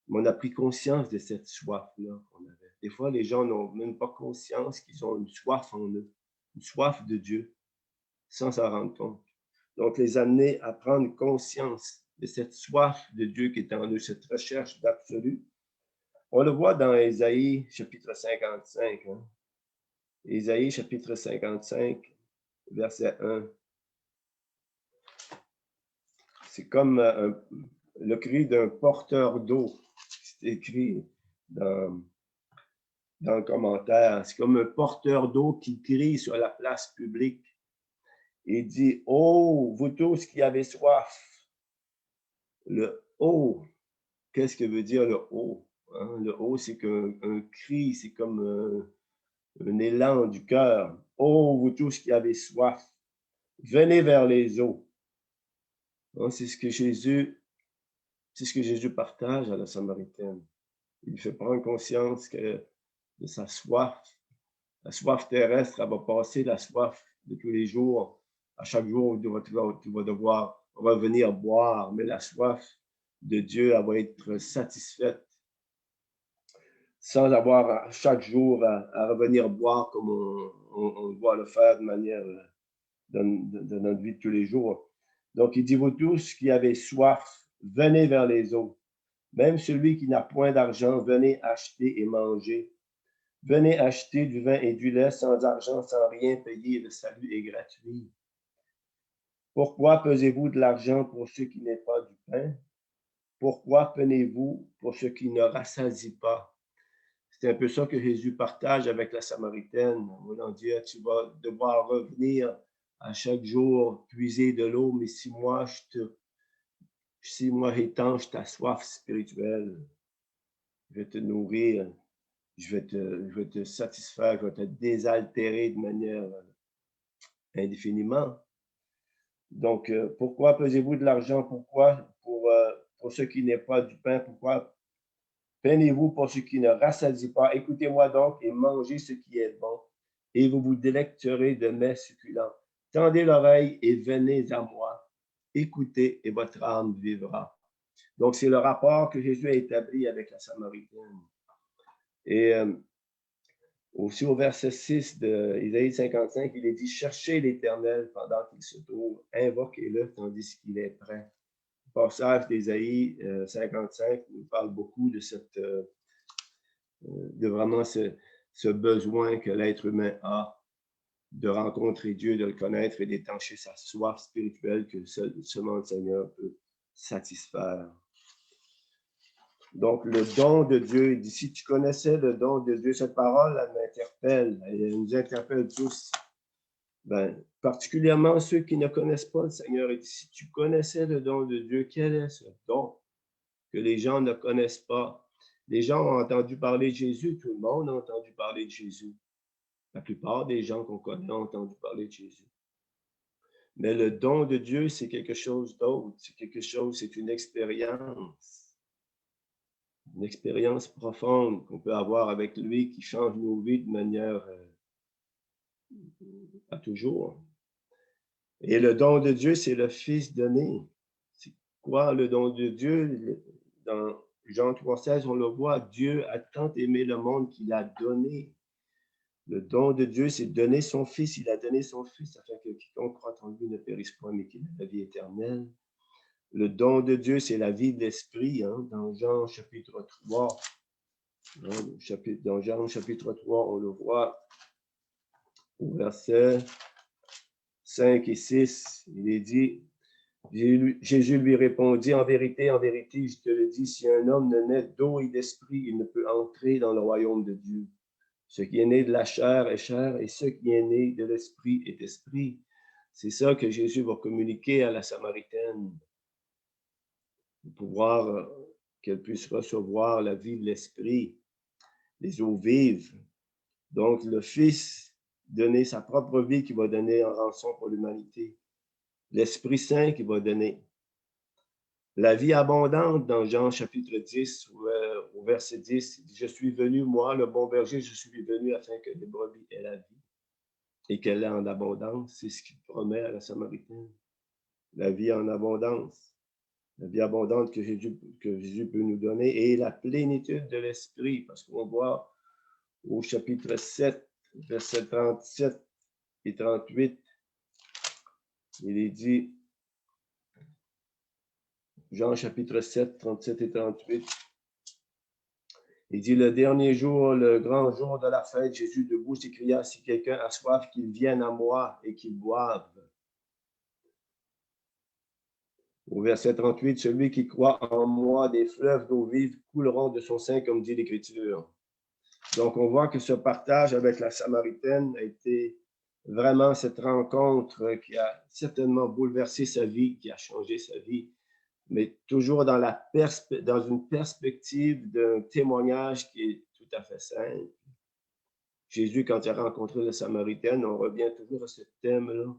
on a pris conscience de cette soif-là qu'on avait. Des fois, les gens n'ont même pas conscience qu'ils ont une soif en eux, une soif de Dieu, sans s'en rendre compte. Donc, les amener à prendre conscience de cette soif de Dieu qui est en eux, cette recherche d'absolu. On le voit dans Ésaïe, chapitre 55. Hein? Ésaïe, chapitre 55, verset 1. C'est comme le cri d'un porteur d'eau. C'est écrit dans le commentaire. C'est comme un porteur d'eau qui crie sur la place publique et dit « Oh, vous tous qui avez soif! » Le « Oh », qu'est-ce que veut dire le « Oh » hein? Le « Oh », c'est un cri, c'est comme un élan du cœur. « Oh, vous tous qui avez soif, venez vers les eaux. » C'est ce que Jésus partage à la Samaritaine. Il fait prendre conscience de sa soif. La soif terrestre, elle va passer la soif de tous les jours. À chaque jour, tu vas devoir revenir boire, mais la soif de Dieu, elle va être satisfaite sans avoir chaque jour à revenir boire comme on doit le faire de manière de notre vie de tous les jours. Donc, il dit, vous tous qui avez soif, venez vers les eaux. Même celui qui n'a point d'argent, venez acheter et manger. Venez acheter du vin et du lait sans argent, sans rien payer, le salut est gratuit. Pourquoi pesez-vous de l'argent pour ce qui n'est pas du pain? Pourquoi peinez-vous pour ce qui ne rassasie pas? C'est un peu ça que Jésus partage avec la Samaritaine. On dit, tu vas devoir revenir à chaque jour, puiser de l'eau, mais si moi j'étanche ta soif spirituelle, je vais te nourrir, je vais te satisfaire, je vais te désaltérer de manière indéfiniment. Donc, pourquoi pesez-vous de l'argent? Pourquoi pour ce qui n'est pas du pain? Pourquoi peinez-vous pour ce qui ne rassasie pas? Écoutez-moi donc et mangez ce qui est bon, et vous vous délecterez de mets succulents. Tendez l'oreille et venez à moi. Écoutez et votre âme vivra. Donc, c'est le rapport que Jésus a établi avec la Samaritaine. Et aussi au verset 6 d'Ésaïe 55, il est dit « Cherchez l'Éternel pendant qu'il se trouve, invoquez-le tandis qu'il est prêt. » Le passage d'Ésaïe 55 nous parle beaucoup de vraiment ce besoin que l'être humain a de rencontrer Dieu, de le connaître et d'étancher sa soif spirituelle que seulement le Seigneur peut satisfaire. Donc, le don de Dieu, il dit, si tu connaissais le don de Dieu, cette parole, elle m'interpelle, elle nous interpelle tous. Ben, particulièrement ceux qui ne connaissent pas le Seigneur. Il dit, si tu connaissais le don de Dieu, quel est ce don que les gens ne connaissent pas? Les gens ont entendu parler de Jésus, tout le monde a entendu parler de Jésus. La plupart des gens qu'on connaît ont entendu parler de Jésus. Mais le don de Dieu, c'est quelque chose d'autre. C'est quelque chose, c'est une expérience profonde qu'on peut avoir avec lui qui change nos vies de manière à toujours. Et le don de Dieu, c'est le Fils donné. C'est quoi le don de Dieu? Dans Jean 3,16, on le voit, Dieu a tant aimé le monde qu'il a donné. Le don de Dieu, c'est donner son Fils. Il a donné son Fils afin que quiconque croit en lui ne périsse pas, mais qu'il ait la vie éternelle. Le don de Dieu, c'est la vie de l'Esprit. Hein? Dans Jean chapitre 3, dans Jean chapitre 3, on le voit au verset 5 et 6. Il est dit, Jésus lui répondit, en vérité, je te le dis, si un homme ne naît d'eau et d'esprit, il ne peut entrer dans le royaume de Dieu. Ce qui est né de la chair est chair, et ce qui est né de l'esprit est esprit. C'est ça que Jésus va communiquer à la Samaritaine, pour pouvoir qu'elle puisse recevoir la vie de l'esprit, les eaux vives. Donc, le Fils donner sa propre vie qui va donner en rançon pour l'humanité. L'Esprit Saint qui va donner la vie abondante dans Jean chapitre 10, au verset 10. Je suis venu, moi, le bon berger, je suis venu afin que les brebis aient la vie et qu'elle ait en abondance. C'est ce qu'il promet à la Samaritaine. La vie en abondance. La vie abondante que Jésus peut nous donner et la plénitude de l'Esprit. Parce qu'on voit au chapitre 7, versets 37 et 38, il est dit, Jean chapitre 7, 37 et 38, il dit, le dernier jour, le grand jour de la fête, Jésus debout s'écria, si quelqu'un a soif, qu'il vienne à moi et qu'il boive. Au verset 38, celui qui croit en moi, des fleuves d'eau vive couleront de son sein, comme dit l'Écriture. Donc, on voit que ce partage avec la Samaritaine a été vraiment cette rencontre qui a certainement bouleversé sa vie, qui a changé sa vie, mais toujours dans une perspective d'un témoignage qui est tout à fait simple. Jésus, quand il a rencontré la Samaritaine, on revient toujours à ce thème-là,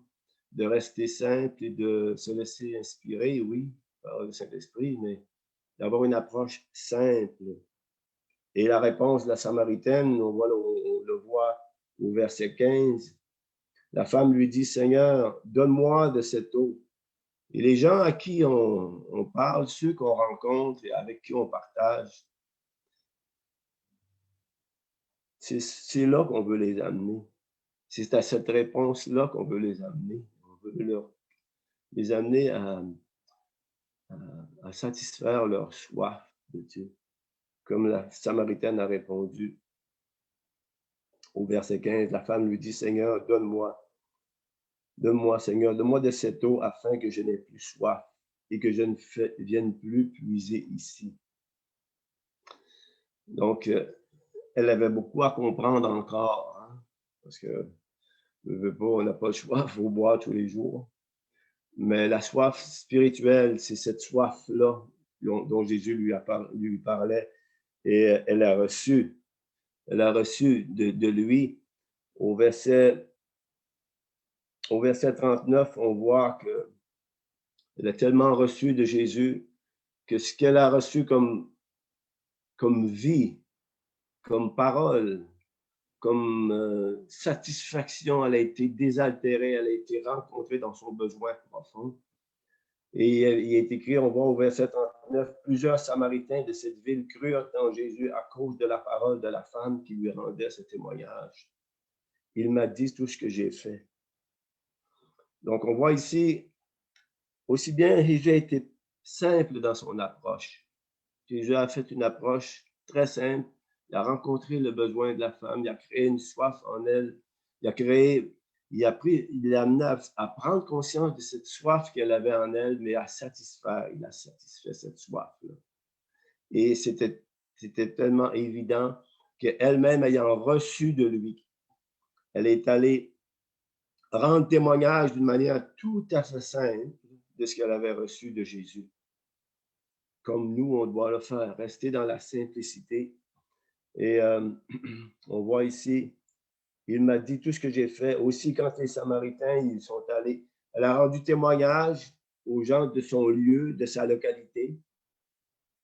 de rester simple et de se laisser inspirer, oui, par le Saint-Esprit, mais d'avoir une approche simple. Et la réponse de la Samaritaine, on le voit au verset 15. La femme lui dit, Seigneur, donne-moi de cette eau. Et les gens à qui on parle, ceux qu'on rencontre et avec qui on partage, c'est là qu'on veut les amener. C'est à cette réponse-là qu'on veut les amener. On veut les amener à satisfaire leur soif de Dieu. Comme la Samaritaine a répondu au verset 15, la femme lui dit, Seigneur, donne-moi, Seigneur, donne-moi de cette eau afin que je n'ai plus soif et que je ne vienne plus puiser ici. Donc, elle avait beaucoup à comprendre encore, hein, parce que on n'a pas le choix, il faut boire tous les jours. Mais la soif spirituelle, c'est cette soif-là dont Jésus lui parlait, et elle a reçu de lui. Au verset 39, on voit qu'elle a tellement reçu de Jésus que ce qu'elle a reçu comme vie, comme parole, comme satisfaction, elle a été désaltérée, elle a été rencontrée dans son besoin profond. Et il est écrit, on voit au verset 39, plusieurs Samaritains de cette ville crurent en Jésus à cause de la parole de la femme qui lui rendait ce témoignage. Il m'a dit tout ce que j'ai fait. Donc, on voit ici, aussi bien Jésus a été simple dans son approche. Jésus a fait une approche très simple. Il a rencontré le besoin de la femme, il a créé une soif en elle, il l'a amené à prendre conscience de cette soif qu'elle avait en elle, mais à satisfaire. Il a satisfait cette soif-là. Et c'était tellement évident qu'elle-même, ayant reçu de lui, elle est allée rendre témoignage d'une manière tout à fait simple de ce qu'elle avait reçu de Jésus. Comme nous, on doit le faire, rester dans la simplicité. Et on voit ici, il m'a dit tout ce que j'ai fait. Aussi, quand les Samaritains, ils sont allés, elle a rendu témoignage aux gens de son lieu, de sa localité.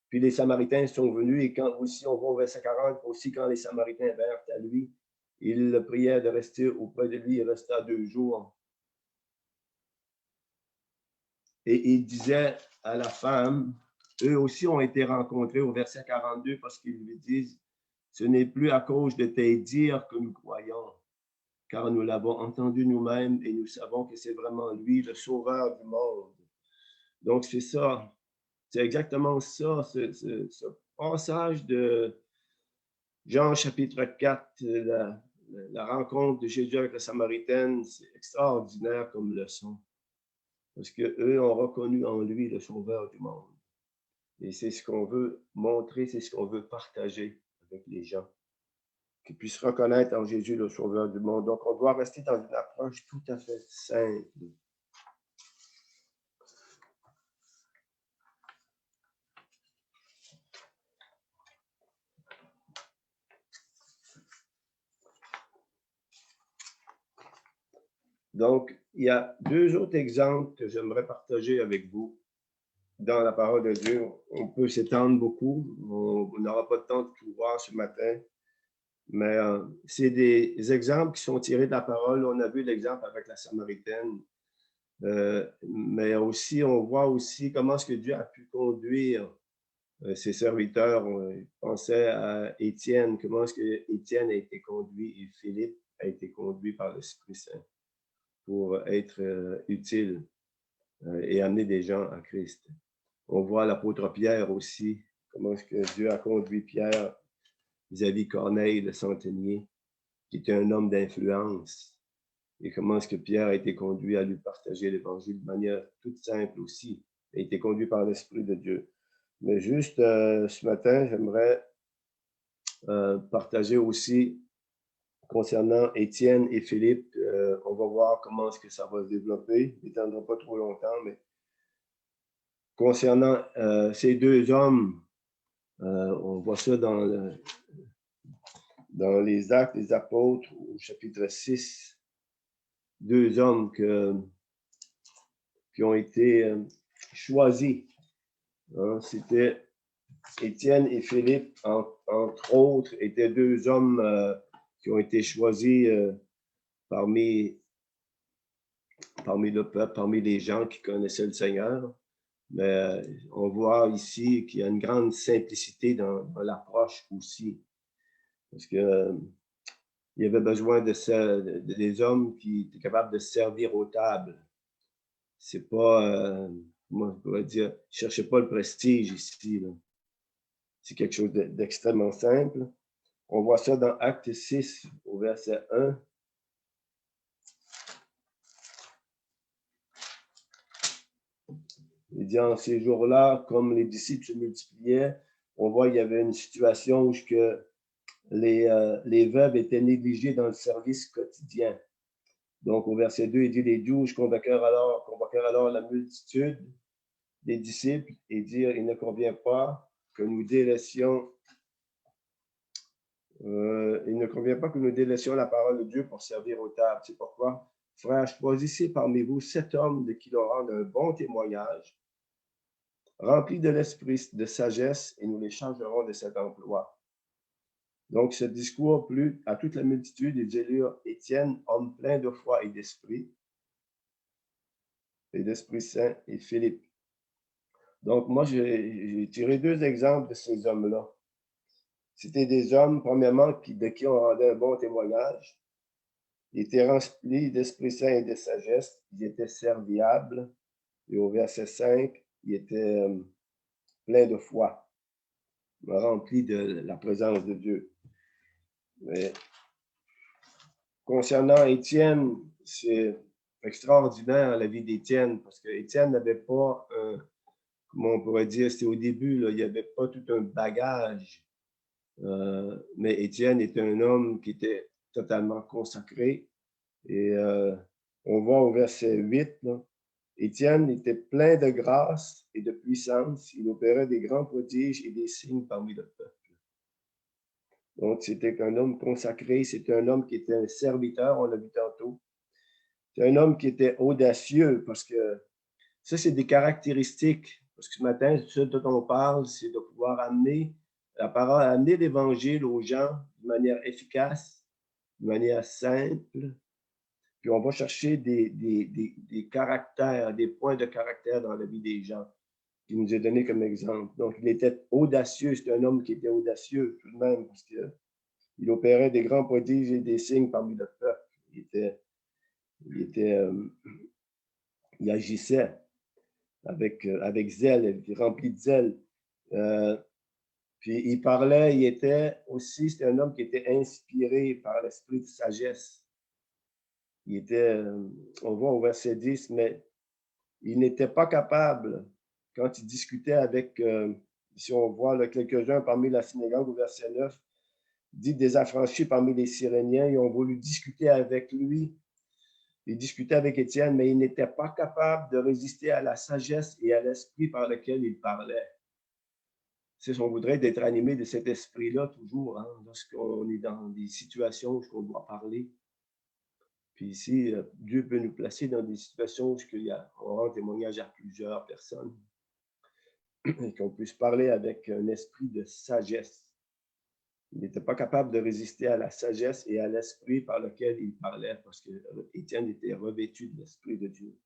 Puis les Samaritains sont venus, et quand aussi, on voit au verset 40, aussi quand les Samaritains vinrent à lui, ils le prièrent de rester auprès de lui. Il resta 2 jours. Et il disait à la femme, eux aussi ont été rencontrés au verset 42 parce qu'ils lui disent, ce n'est plus à cause de tes dires que nous croyons, car nous l'avons entendu nous-mêmes et nous savons que c'est vraiment lui, le sauveur du monde. Donc, c'est ça. C'est exactement ça, ce passage de Jean chapitre 4, la rencontre de Jésus avec la Samaritaine, c'est extraordinaire comme leçon. Parce qu'eux ont reconnu en lui le sauveur du monde. Et c'est ce qu'on veut montrer, c'est ce qu'on veut partager avec les gens. Qu'ils puissent reconnaître en Jésus le sauveur du monde. Donc, on doit rester dans une approche tout à fait simple. Donc, il y a 2 autres exemples que j'aimerais partager avec vous dans la parole de Dieu. On peut s'étendre beaucoup. On n'aura pas de temps de tout voir ce matin. Mais c'est des exemples qui sont tirés de la parole. On a vu l'exemple avec la Samaritaine. Mais aussi, on voit aussi comment est-ce que Dieu a pu conduire ses serviteurs. On pensait à Étienne, comment est-ce que Étienne a été conduit et Philippe a été conduit par l'Esprit Saint pour être utile et amener des gens à Christ. On voit l'apôtre Pierre aussi, comment est-ce que Dieu a conduit Pierre vis-à-vis Corneille, le centenier, qui était un homme d'influence. Et comment est-ce que Pierre a été conduit à lui partager l'Évangile de manière toute simple aussi. Il a été conduit par l'Esprit de Dieu. Mais juste ce matin, j'aimerais partager aussi concernant Étienne et Philippe. On va voir comment est-ce que ça va se développer. Il n'étendra pas trop longtemps, mais concernant ces 2 hommes, on voit ça dans les Actes des Apôtres au chapitre 6. 2 hommes qui ont été choisis. Hein, c'était Étienne et Philippe, entre autres, étaient 2 hommes qui ont été choisis parmi le peuple, parmi les gens qui connaissaient le Seigneur. Mais on voit ici qu'il y a une grande simplicité dans l'approche aussi. Parce que il y avait besoin des hommes qui étaient capables de servir aux tables. C'est pas, comment je pourrais dire, cherchez pas le prestige ici. C'est quelque chose d'extrêmement simple. On voit ça dans Acte 6, au verset 1. Il dit, en ces jours-là, comme les disciples se multipliaient, on voit qu'il y avait une situation où les veuves étaient négligées dans le service quotidien. Donc, au verset 2, il dit, les 12 convoquèrent alors la multitude des disciples et dirent, il ne convient pas que nous délaissions la parole de Dieu pour servir aux tables. C'est pourquoi, frères, choisissez parmi vous 7 hommes de qui leur rendre un bon témoignage, remplis de l'esprit de sagesse, et nous les chargerons de cet emploi. Donc, ce discours plut à toute la multitude. Ils élurent Étienne, homme plein de foi et d'esprit Saint, et Philippe. Donc, moi, j'ai tiré 2 exemples de ces hommes-là. C'était des hommes, premièrement, de qui on rendait un bon témoignage. Ils étaient remplis d'Esprit Saint et de sagesse. Ils étaient serviables. Et au verset 5, ils étaient pleins de foi, remplis de la présence de Dieu. Mais concernant Étienne, c'est extraordinaire la vie d'Étienne, parce qu'Étienne n'avait pas, comment on pourrait dire, c'était au début, là, il n'y avait pas tout un bagage. Mais Étienne était un homme qui était totalement consacré et On voit au verset 8, là, Étienne était plein de grâce et de puissance. Il opérait des grands prodiges et des signes parmi le peuple. Donc, c'était un homme consacré, c'était un homme qui était un serviteur, on l'a vu tantôt. C'est un homme qui était audacieux parce que ça, c'est des caractéristiques. Parce que ce matin, ce dont on parle, c'est de pouvoir amener la parole, amener l'Évangile aux gens de manière efficace, de manière simple. Puis on va chercher des caractères, des points de caractère dans la vie des gens, qui nous est donné comme exemple. Donc, il était audacieux. C'est un homme qui était audacieux tout de même, parce qu'il opérait des grands prodiges et des signes parmi le peuple. Il agissait avec zèle, rempli de zèle. Puis il parlait, c'était un homme qui était inspiré par l'esprit de sagesse. On voit au verset 10, mais il n'était pas capable, quand il discutait avec, si on voit là, quelques-uns parmi la synagogue au verset 9, dit des affranchis parmi les Cyréniens, ils ont voulu discuter avec lui. Il discutait avec Étienne, mais il n'était pas capable de résister à la sagesse et à l'esprit par lequel il parlait. C'est on voudrait d'être animé de cet esprit-là toujours, hein, lorsqu'on est dans des situations où on doit parler. Puis ici, Dieu peut nous placer dans des situations où on rend témoignage à plusieurs personnes et qu'on puisse parler avec un esprit de sagesse. Il n'était pas capable de résister à la sagesse et à l'esprit par lequel il parlait, parce que Étienne était revêtu de l'esprit de Dieu.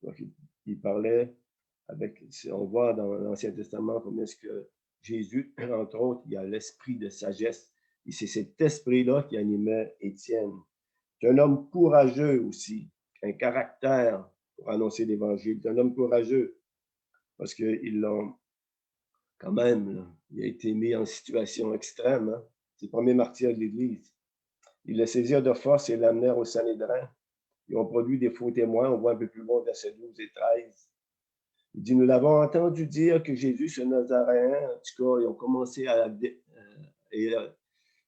Donc, il parlait avec, on voit dans l'Ancien Testament comment est-ce que Jésus, entre autres, il y a l'esprit de sagesse. Et c'est cet esprit-là qui animait Étienne. C'est un homme courageux aussi, un caractère pour annoncer l'Évangile. C'est un homme courageux parce qu'ils l'ont quand même, là, il a été mis en situation extrême. Hein? C'est le premier martyr de l'Église. Ils le saisirent de force et l'amenèrent au Sanhédrin. Ils ont produit des faux témoins. On voit un peu plus loin, versets 12 et 13. Il dit, nous l'avons entendu dire que Jésus, ce Nazaréen, en tout cas, ils ont commencé à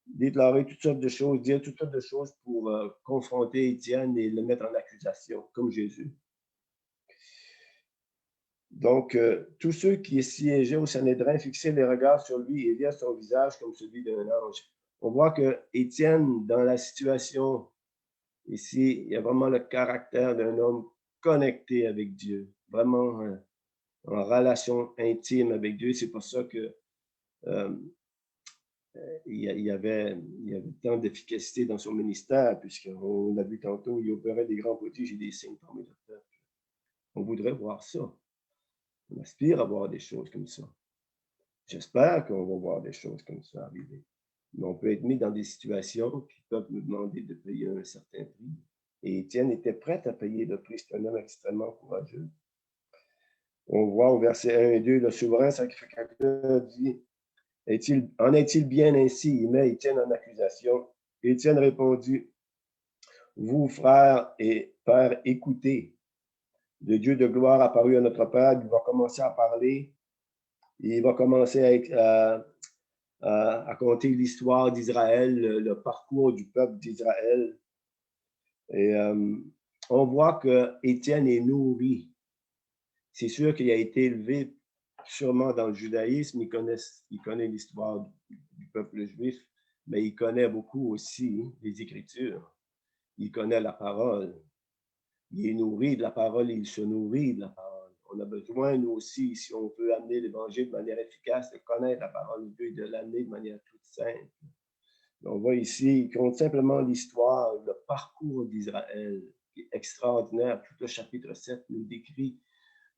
déclarer toutes sortes de choses, dire toutes sortes de choses pour confronter Étienne et le mettre en accusation, comme Jésus. Donc, tous ceux qui siégeaient au Sanhédrin fixaient les regards sur lui et virent son visage comme celui d'un ange. On voit que Étienne, dans la situation ici, il y a vraiment le caractère d'un homme connecté avec Dieu, vraiment en relation intime avec Dieu. C'est pour ça que il y avait tant d'efficacité dans son ministère, puisqu'on l'a vu tantôt, il opérait des grands prodiges et des signes parmi le peuple. On voudrait voir ça. On aspire à voir des choses comme ça. J'espère qu'on va voir des choses comme ça arriver. Mais on peut être mis dans des situations qui peuvent nous demander de payer un certain prix. Et Étienne était prêt à payer le prix. C'est un homme extrêmement courageux. On voit au verset 1 et 2, le souverain sacrificateur dit, en est-il bien ainsi? Il met Étienne en accusation. Étienne répondit, vous, frères et pères, écoutez. Le Dieu de gloire apparu à notre Père, il va commencer à parler. Il va commencer à conter l'histoire d'Israël, le parcours du peuple d'Israël. Et on voit que Étienne est nourri. C'est sûr qu'il a été élevé sûrement dans le judaïsme, il connaît l'histoire du peuple juif, mais il connaît beaucoup aussi les Écritures. Il connaît la parole. Il est nourri de la parole et il se nourrit de la parole. On a besoin, nous aussi, si on veut amener l'Évangile de manière efficace, de connaître la parole de Dieu et de l'amener de manière toute simple. On voit ici, il compte simplement l'histoire, le parcours d'Israël, qui est extraordinaire. Tout le chapitre 7 nous décrit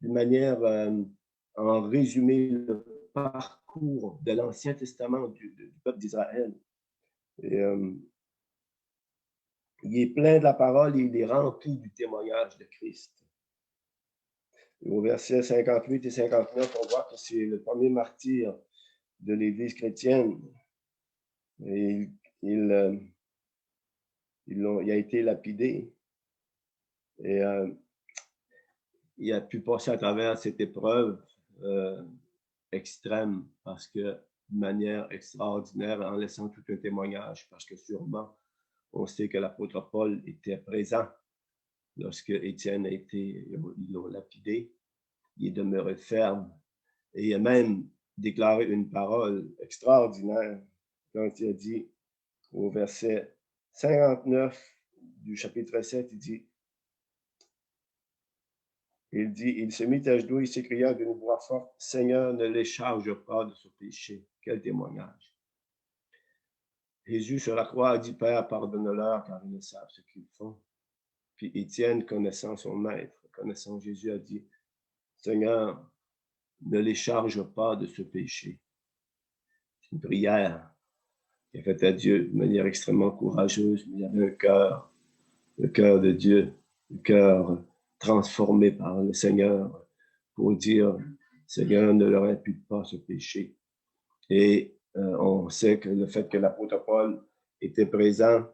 d'une manière, en résumé, le parcours de l'Ancien Testament du peuple d'Israël. Et il est plein de la parole et il est rempli du témoignage de Christ. Et au verset 58 et 59, on voit que c'est le premier martyr de l'Église chrétienne. Et il a été lapidé. Et il a pu passer à travers cette épreuve extrême parce que de manière extraordinaire, en laissant tout un témoignage, parce que sûrement, on sait que l'apôtre Paul était présent lorsque Étienne a été, ils l'ont lapidé, il est demeuré ferme. Et il a même déclaré une parole extraordinaire quand il a dit au verset 59 du chapitre 7, il dit, il se mit à genoux, il s'écria d'une voix forte, Seigneur, ne les charge pas de ce péché. Quel témoignage. Jésus sur la croix a dit, Père, pardonne-leur car ils ne savent ce qu'ils font. Puis Étienne, connaissant son maître, connaissant Jésus, a dit, Seigneur, ne les charge pas de ce péché. C'est une prière qu'il a faite à Dieu de manière extrêmement courageuse, mais il y avait un cœur, le cœur de Dieu, le cœur transformé par le Seigneur pour dire, Seigneur, ne leur impute pas ce péché. Et on sait que le fait que l'apôtre Paul était présent,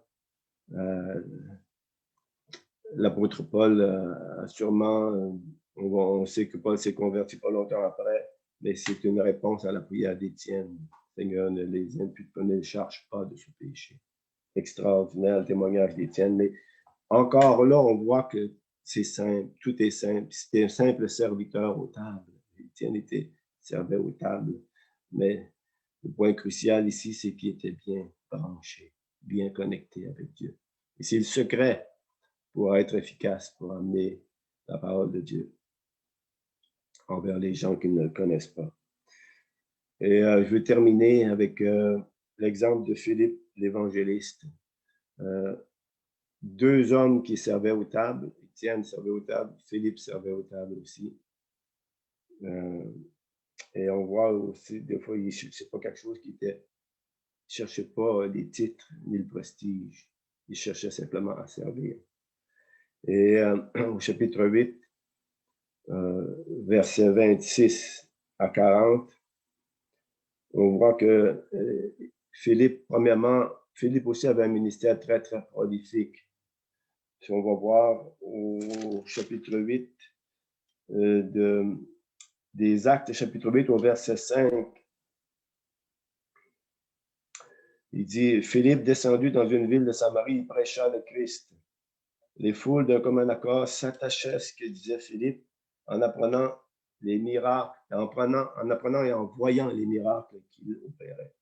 l'apôtre Paul a sûrement, on sait que Paul s'est converti pas longtemps après, mais c'est une réponse à la prière d'Étienne. Seigneur, ne les impute pas, ne les charge pas de ce péché. Extraordinaire le témoignage d'Étienne, mais encore là, on voit que c'est simple, tout est simple. C'était un simple serviteur aux tables. Étienne servait aux tables, mais le point crucial ici, c'est qu'il était bien branché, bien connecté avec Dieu. Et c'est le secret pour être efficace, pour amener la parole de Dieu envers les gens qui ne le connaissent pas. Et je vais terminer avec l'exemple de Philippe l'évangéliste. Deux hommes qui servaient aux tables. Étienne servait aux tables, Philippe servait aux tables aussi. Et on voit aussi, des fois, c'est pas quelque chose qui était... Il ne cherchait pas les titres ni le prestige. Il cherchait simplement à servir. Et au chapitre 8, versets 26 à 40, on voit que Philippe, premièrement, Philippe aussi avait un ministère très, très prolifique. Si on va voir au chapitre 8 des Actes, chapitre 8, au verset 5, il dit, Philippe descendu dans une ville de Samarie, il prêcha le Christ. Les foules d'un commun accord s'attachaient à ce que disait Philippe en apprenant les miracles, en apprenant et en voyant les miracles qu'il opérait,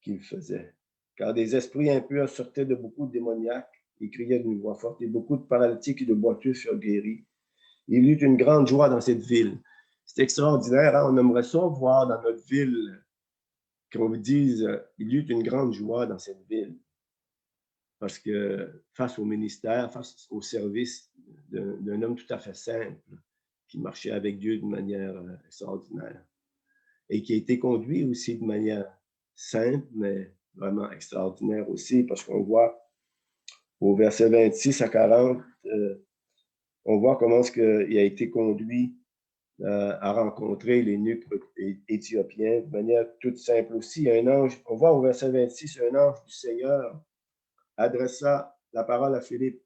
qu'il faisait. Car des esprits impurs sortaient de beaucoup de démoniaques et criaient d'une voix forte, et beaucoup de paralytiques et de boiteux furent guéris. Il y eut une grande joie dans cette ville. C'est extraordinaire, hein? On aimerait ça voir dans notre ville qu'on vous dise, il y eut une grande joie dans cette ville. Parce que face au ministère, face au service d'un homme tout à fait simple, qui marchait avec Dieu de manière extraordinaire, et qui a été conduit aussi de manière simple, mais vraiment extraordinaire aussi, parce qu'on voit au verset 26 à 40, on voit comment il a été conduit à rencontrer l'eunuque éthiopien de manière toute simple aussi. Un ange, on voit au verset 26, un ange du Seigneur adressa la parole à Philippe.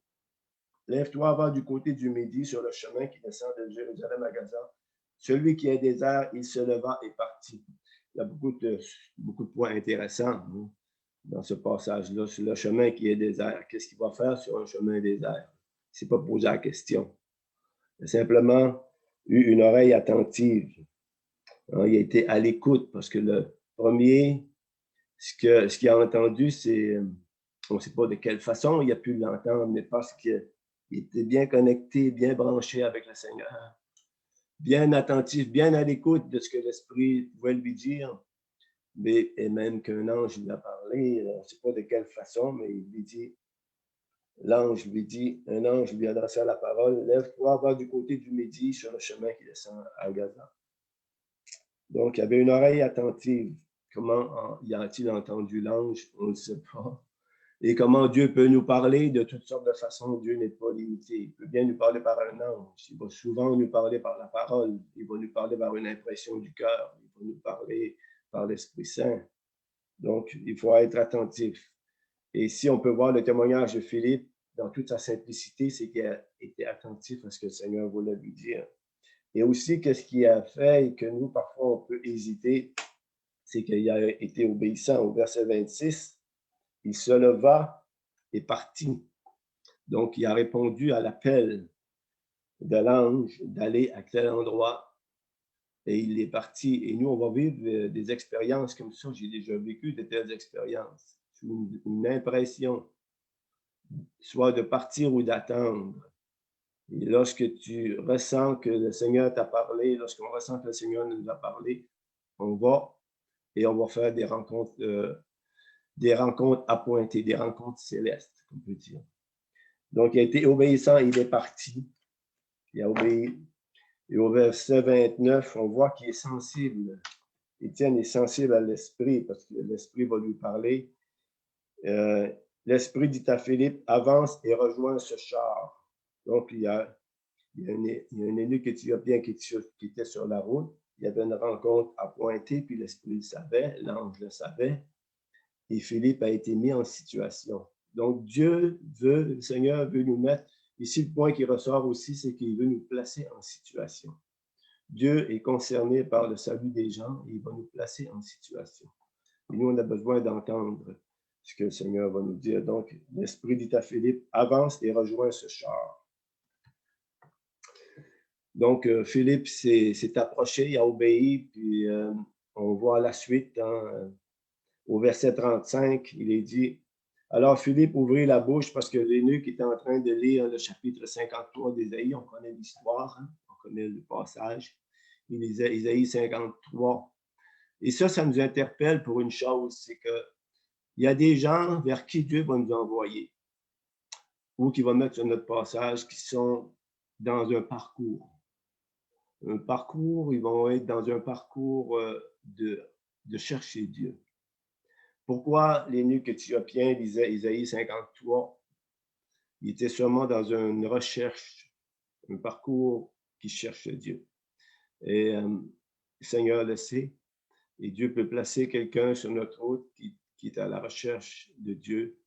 Lève-toi, va du côté du midi sur le chemin qui descend de Jérusalem à Gaza. Celui qui est désert, il se leva et partit. Il y a beaucoup de points intéressants dans ce passage-là, sur le chemin qui est désert. Qu'est-ce qu'il va faire sur un chemin désert? Il ne s'est pas posé la question. Il a simplement eu une oreille attentive. Il a été à l'écoute parce que le premier, ce qu'il a entendu, c'est, on ne sait pas de quelle façon il a pu l'entendre, mais parce qu'il était bien connecté, bien branché avec le Seigneur, bien attentif, bien à l'écoute de ce que l'Esprit pouvait lui dire, et même qu'un ange lui a parlé, on ne sait pas de quelle façon, mais il lui dit, un ange lui adressa la parole, lève-toi, va du côté du midi sur le chemin qui descend à Gaza. Donc, il y avait une oreille attentive. Comment y a-t-il entendu l'ange? On ne sait pas. Et comment Dieu peut nous parler de toutes sortes de façons. Dieu n'est pas limité. Il peut bien nous parler par un ange. Il va souvent nous parler par la parole. Il va nous parler par une impression du cœur. Il va nous parler par l'Esprit Saint. Donc, il faut être attentif. Et ici, on peut voir le témoignage de Philippe dans toute sa simplicité, c'est qu'il a été attentif à ce que le Seigneur voulait lui dire. Et aussi, qu'est-ce qu'il a fait et que nous, parfois, on peut hésiter, c'est qu'il a été obéissant. Au verset 26, il se leva et partit. Donc, il a répondu à l'appel de l'ange d'aller à tel endroit et il est parti. Et nous, on va vivre des expériences comme ça. J'ai déjà vécu de telles expériences. Une impression, soit de partir ou d'attendre. Et lorsque tu ressens que le Seigneur t'a parlé, lorsqu'on ressent que le Seigneur nous a parlé, on va et on va faire des rencontres appointées, des rencontres célestes, on peut dire. Donc, il a été obéissant, il est parti. Il a obéi. Et au verset 29, on voit qu'il est sensible. Étienne est sensible à l'Esprit parce que l'Esprit va lui parler. L'Esprit dit à Philippe, avance et rejoins ce char. Donc, il y a un eunuque éthiopien qui était sur la route. Il y avait une rencontre appointée, puis l'Esprit le savait, l'ange le savait. Et Philippe a été mis en situation. Donc, le Seigneur veut nous mettre, ici le point qui ressort aussi, c'est qu'il veut nous placer en situation. Dieu est concerné par le salut des gens et il va nous placer en situation. Et nous, on a besoin d'entendre ce que le Seigneur va nous dire. Donc, l'Esprit dit à Philippe, avance et rejoins ce char. Donc, Philippe s'est approché, il a obéi, puis on voit la suite. Au verset 35, il est dit, alors Philippe ouvrit la bouche parce que l'eunuque était en train de lire le chapitre 53 d'Ésaïe. On connaît l'histoire, on connaît le passage. Il lisait Ésaïe 53. Et ça nous interpelle pour une chose, c'est qu'il y a des gens vers qui Dieu va nous envoyer ou qui va mettre sur notre passage qui sont dans un parcours. Un parcours, ils vont être dans un parcours de chercher Dieu. Pourquoi l'eunuque éthiopien lisait Ésaïe 53? Il était sûrement dans une recherche, un parcours qui cherche Dieu. Et le Seigneur le sait. Et Dieu peut placer quelqu'un sur notre route qui est à la recherche de Dieu,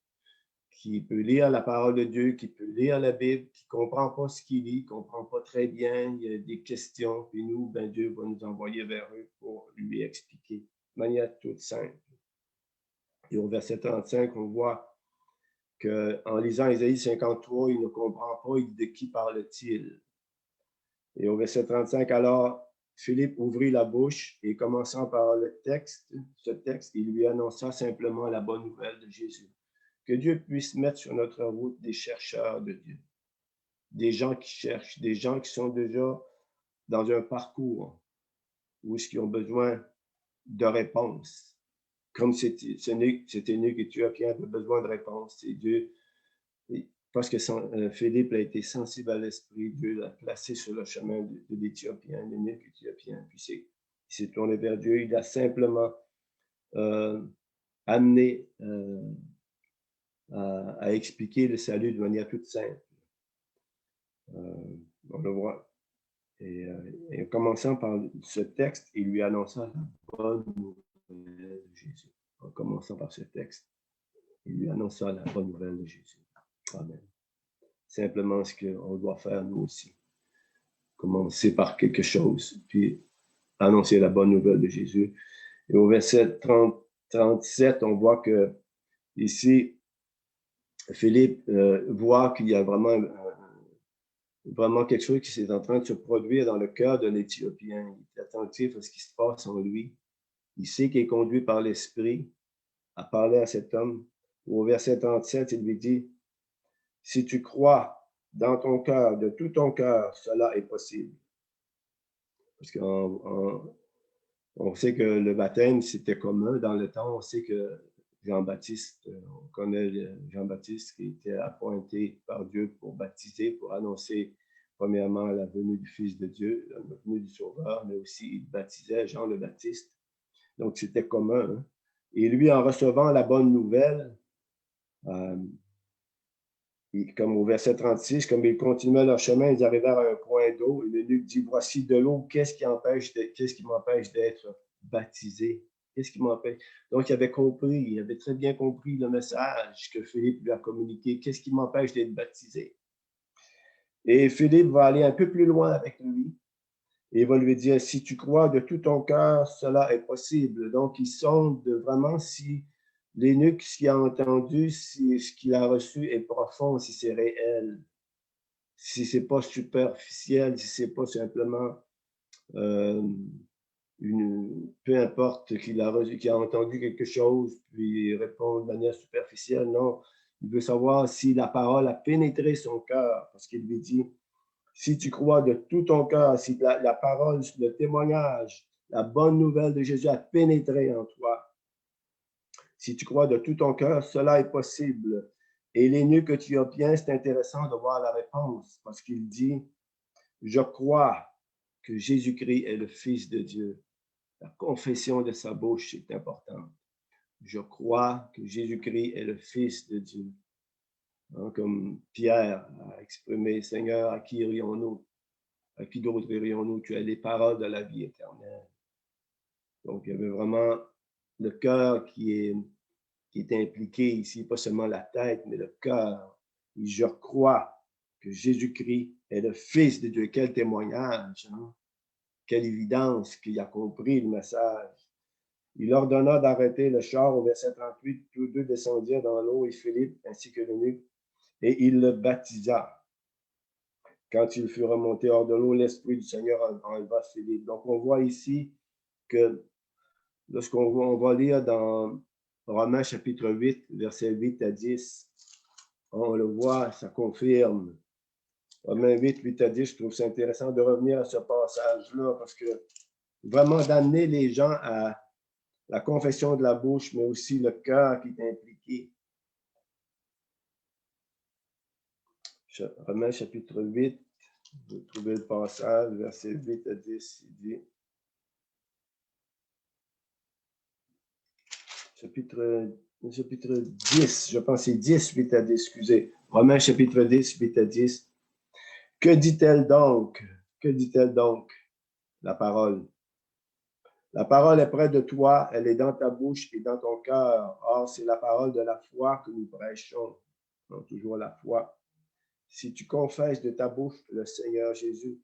qui peut lire la parole de Dieu, qui peut lire la Bible, qui ne comprend pas ce qu'il lit, ne comprend pas très bien, il y a des questions, puis nous, Dieu va nous envoyer vers eux pour lui expliquer de manière toute simple. Et au verset 35, on voit qu'en lisant Ésaïe 53, il ne comprend pas de qui parle-t-il. Et au verset 35, alors Philippe ouvrit la bouche et commençant par ce texte, il lui annonça simplement la bonne nouvelle de Jésus. Que Dieu puisse mettre sur notre route des chercheurs de Dieu, des gens qui cherchent, des gens qui sont déjà dans un parcours où ils ont besoin de réponses. Comme cet eunuque éthiopien avait besoin de réponses, c'est Dieu, parce que Philippe a été sensible à l'Esprit, Dieu l'a placé sur le chemin de l'Éthiopien, l'eunuque éthiopien, puis il s'est tourné vers Dieu, il a simplement amené à expliquer le salut de manière toute simple. On le voit. Et en commençant par ce texte, il lui annonça la bonne nouvelle de Jésus. En commençant par ce texte, il lui annonça la bonne nouvelle de Jésus. Amen. Simplement ce qu'on doit faire nous aussi. Commencer par quelque chose, puis annoncer la bonne nouvelle de Jésus. Et au verset 37, on voit que ici, Philippe voit qu'il y a vraiment quelque chose qui est en train de se produire dans le cœur de l'Éthiopien. Il est attentif à ce qui se passe en lui. Il sait qu'il est conduit par l'Esprit à parler à cet homme. Au verset 37, il lui dit, « Si tu crois dans ton cœur, de tout ton cœur, cela est possible. » Parce qu'on sait que le baptême, c'était commun dans le temps. On sait que Jean-Baptiste, on connaît Jean-Baptiste qui était appointé par Dieu pour baptiser, pour annoncer premièrement la venue du Fils de Dieu, la venue du Sauveur, mais aussi il baptisait Jean le Baptiste. Donc c'était commun. Hein? Et lui, en recevant la bonne nouvelle, comme au verset 36, comme ils continuaient leur chemin, ils arrivèrent à un point d'eau et l'eunuque dit, voici de l'eau, qu'est-ce qui m'empêche d'être baptisé? Qu'est-ce qui m'empêche? Donc, il avait très bien compris le message que Philippe lui a communiqué. Qu'est-ce qui m'empêche d'être baptisé? Et Philippe va aller un peu plus loin avec lui et il va lui dire, si tu crois de tout ton cœur, cela est possible. Donc, il sonde vraiment si L'eunuque, ce qu'il a entendu, si ce qu'il a reçu est profond, si c'est réel, si ce n'est pas superficiel, si ce n'est pas simplement peu importe qu'il a entendu quelque chose, puis il répond de manière superficielle, non. Il veut savoir si la parole a pénétré son cœur, parce qu'il lui dit, si tu crois de tout ton cœur, si la parole, le témoignage, la bonne nouvelle de Jésus a pénétré en toi, si tu crois de tout ton cœur, cela est possible. Et l'eunuque que tu obtiens, c'est intéressant de voir la réponse, parce qu'il dit, je crois que Jésus-Christ est le Fils de Dieu. La confession de sa bouche est importante. Je crois que Jésus-Christ est le Fils de Dieu. Hein, comme Pierre a exprimé, Seigneur, à qui irions-nous? À qui d'autre irions-nous? Tu as les paroles de la vie éternelle. Donc, il y avait vraiment le cœur qui est impliqué ici, pas seulement la tête, mais le cœur. Et je crois que Jésus-Christ est le Fils de Dieu. Quel témoignage, hein? Quelle évidence qu'il a compris le message. Il ordonna d'arrêter le char au verset 38. Tous deux descendirent dans l'eau et Philippe ainsi que l'eunuque, et il le baptisa. Quand il fut remonté hors de l'eau, l'Esprit du Seigneur enleva Philippe. Donc, on voit ici que lorsqu'on va lire dans Romains chapitre 8, versets 8 à 10, on le voit, ça confirme. Romains 8, 8 à 10, je trouve ça intéressant de revenir à ce passage-là parce que vraiment d'amener les gens à la confession de la bouche, mais aussi le cœur qui est impliqué. Romains chapitre 8, vous trouvez le passage, versets 8 à 10, il dit. Chapitre 10, je pense c'est 10, 8 à 10, excusez. Romains chapitre 10, 8 à 10. Que dit-elle donc? Que dit-elle donc? La parole. La parole est près de toi, elle est dans ta bouche et dans ton cœur. Or, c'est la parole de la foi que nous prêchons. Donc, toujours la foi. Si tu confesses de ta bouche le Seigneur Jésus,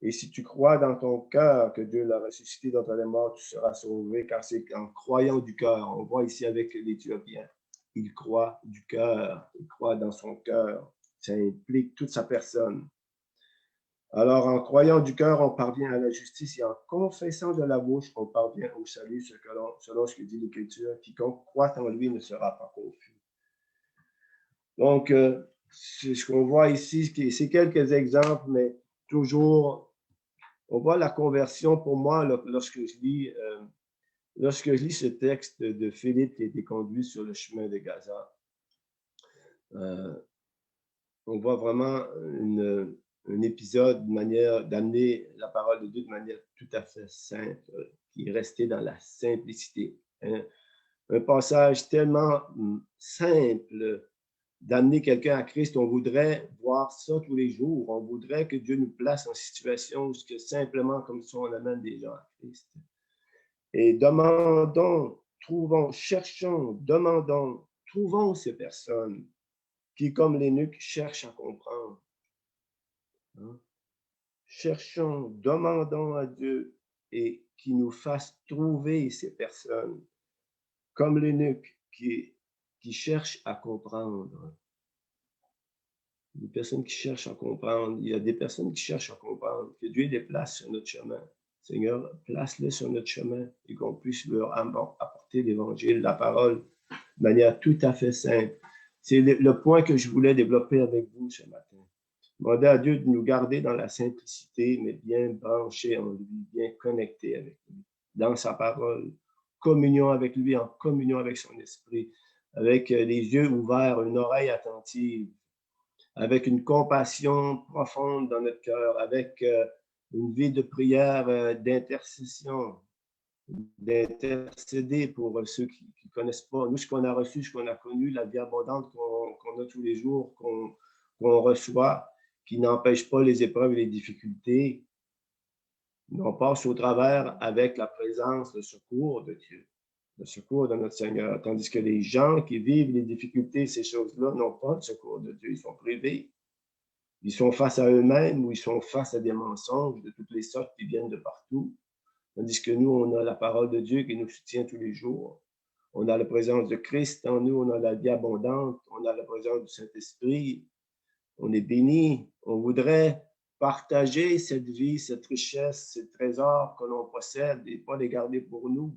et si tu crois dans ton cœur que Dieu l'a ressuscité d'entre les morts, tu seras sauvé, car c'est en croyant du cœur. On voit ici avec l'Éthiopien. Il croit du cœur, il croit dans son cœur. Ça implique toute sa personne. Alors, en croyant du cœur, on parvient à la justice et en confessant de la bouche, on parvient au salut, selon ce que dit l'Écriture. Quiconque croit en lui ne sera pas confus. Donc, c'est ce qu'on voit ici, c'est quelques exemples, mais toujours, on voit la conversion pour moi lorsque je lis ce texte de Philippe qui a été conduit sur le chemin de Gaza. On voit vraiment un épisode, une manière d'amener la parole de Dieu de manière tout à fait simple, qui est resté dans la simplicité. Un passage tellement simple d'amener quelqu'un à Christ. On voudrait voir ça tous les jours. On voudrait que Dieu nous place en situation où que simplement comme ça, on amène des gens à Christ. Et demandons, trouvons, cherchons, demandons, trouvons ces personnes qui, comme l'eunuque, cherchent à comprendre. Hein? Cherchons, demandons à Dieu et qu'il nous fasse trouver ces personnes, comme l'eunuque qui cherche à comprendre. Des personnes qui cherchent à comprendre. Il y a des personnes qui cherchent à comprendre, que Dieu les place sur notre chemin. Seigneur, place-les sur notre chemin et qu'on puisse leur apporter l'Évangile, la parole, de manière tout à fait simple. C'est le point que je voulais développer avec vous ce matin. Demander à Dieu de nous garder dans la simplicité, mais bien branchés en lui, bien connectés avec lui, dans sa parole, communion avec lui, en communion avec son esprit, avec les yeux ouverts, une oreille attentive, avec une compassion profonde dans notre cœur, avec une vie de prière, d'intercession, d'intercéder pour ceux qui ne connaissent pas. Nous, ce qu'on a reçu, ce qu'on a connu, la vie abondante qu'on a tous les jours, qu'on reçoit, qui n'empêche pas les épreuves et les difficultés. On passe au travers avec la présence, le secours de Dieu, le secours de notre Seigneur. Tandis que les gens qui vivent les difficultés, ces choses-là, n'ont pas le secours de Dieu. Ils sont privés. Ils sont face à eux-mêmes ou ils sont face à des mensonges de toutes les sortes qui viennent de partout. Tandis que nous, on a la parole de Dieu qui nous soutient tous les jours. On a la présence de Christ en nous, on a la vie abondante, on a la présence du Saint-Esprit, on est béni. On voudrait partager cette vie, cette richesse, ces trésors que l'on possède et pas les garder pour nous.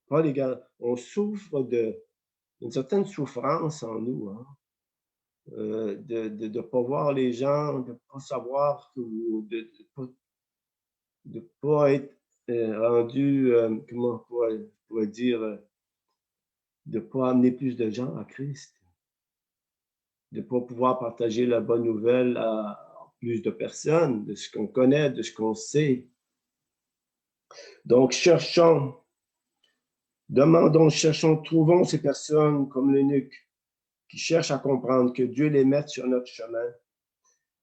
Pas les garder. On souffre d'une certaine souffrance en nous, hein? De ne pas voir les gens, de ne pas savoir, de ne pas être rendu, comment on pourrait dire, de ne pas amener plus de gens à Christ, de ne pas pouvoir partager la bonne nouvelle à plus de personnes, de ce qu'on connaît, de ce qu'on sait. Donc, demandons, cherchons, trouvons ces personnes comme l'eunuque qui cherchent à comprendre que Dieu les mette sur notre chemin.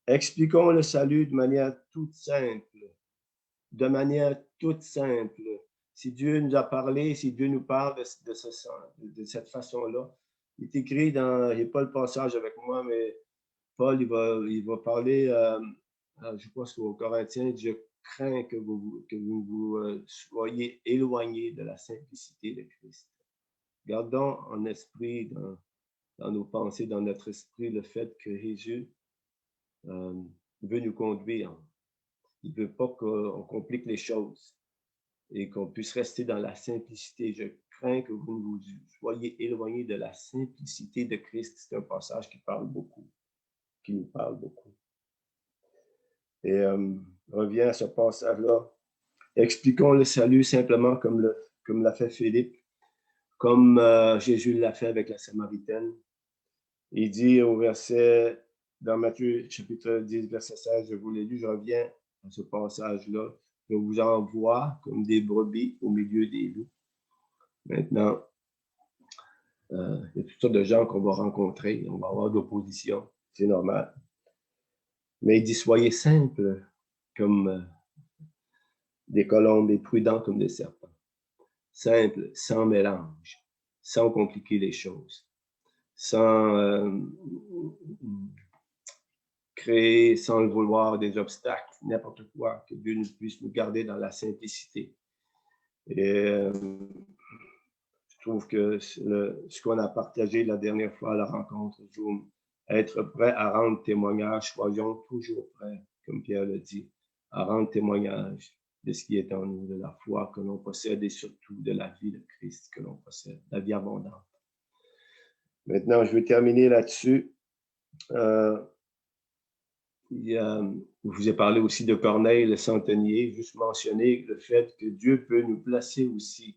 Expliquons le salut de manière toute simple. De manière toute simple. Si Dieu nous a parlé, si Dieu nous parle de cette façon-là, il est écrit dans, je n'ai pas le passage avec moi, mais Paul, il va parler, je pense qu'au Corinthiens, je crains que vous soyez éloignés de la simplicité de Christ. Gardons en esprit, dans nos pensées, dans notre esprit, le fait que Jésus veut nous conduire. Il ne veut pas qu'on complique les choses et qu'on puisse rester dans la simplicité. Je crains que vous soyez éloignés de la simplicité de Christ. C'est un passage qui nous parle beaucoup. Et revient à ce passage-là. Expliquons le salut simplement comme l'a fait Philippe, comme Jésus l'a fait avec la Samaritaine. Il dit au verset, dans Matthieu chapitre 10, verset 16, je vous l'ai lu, je reviens à ce passage-là. Je vous envoie comme des brebis au milieu des loups. Maintenant, il y a toutes sortes de gens qu'on va rencontrer, on va avoir de l'opposition, c'est normal. Mais il dit, soyez simples comme des colombes et prudents comme des serpents. Simple, sans mélange, sans compliquer les choses, sans créer, sans le vouloir, des obstacles, n'importe quoi, que Dieu puisse nous garder dans la simplicité. Et je trouve que ce qu'on a partagé la dernière fois à la rencontre Zoom, être prêt à rendre témoignage, soyons toujours prêts, comme Pierre le dit, à rendre témoignage de ce qui est en nous, de la foi que l'on possède et surtout de la vie de Christ que l'on possède, la vie abondante. Maintenant, je vais terminer là-dessus. Je vous ai parlé aussi de Corneille, le centenier, juste mentionner le fait que Dieu peut nous placer aussi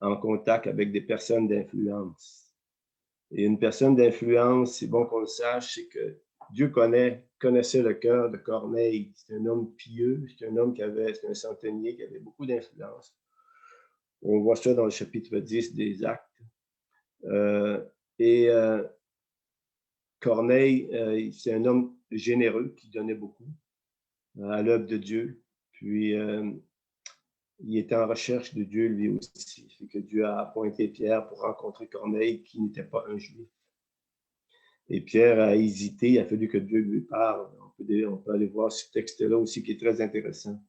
en contact avec des personnes d'influence. Et une personne d'influence, c'est bon qu'on le sache, c'est que Dieu connaissait le cœur de Corneille. C'est un homme pieux, c'est un centenier qui avait beaucoup d'influence. On voit ça dans le chapitre 10 des Actes. Corneille, c'est un homme généreux qui donnait beaucoup à l'œuvre de Dieu. Puis, il était en recherche de Dieu lui aussi. C'est que Dieu a appointé Pierre pour rencontrer Corneille qui n'était pas un juif. Et Pierre a hésité, il a fallu que Dieu lui parle. On peut aller voir ce texte-là aussi qui est très intéressant.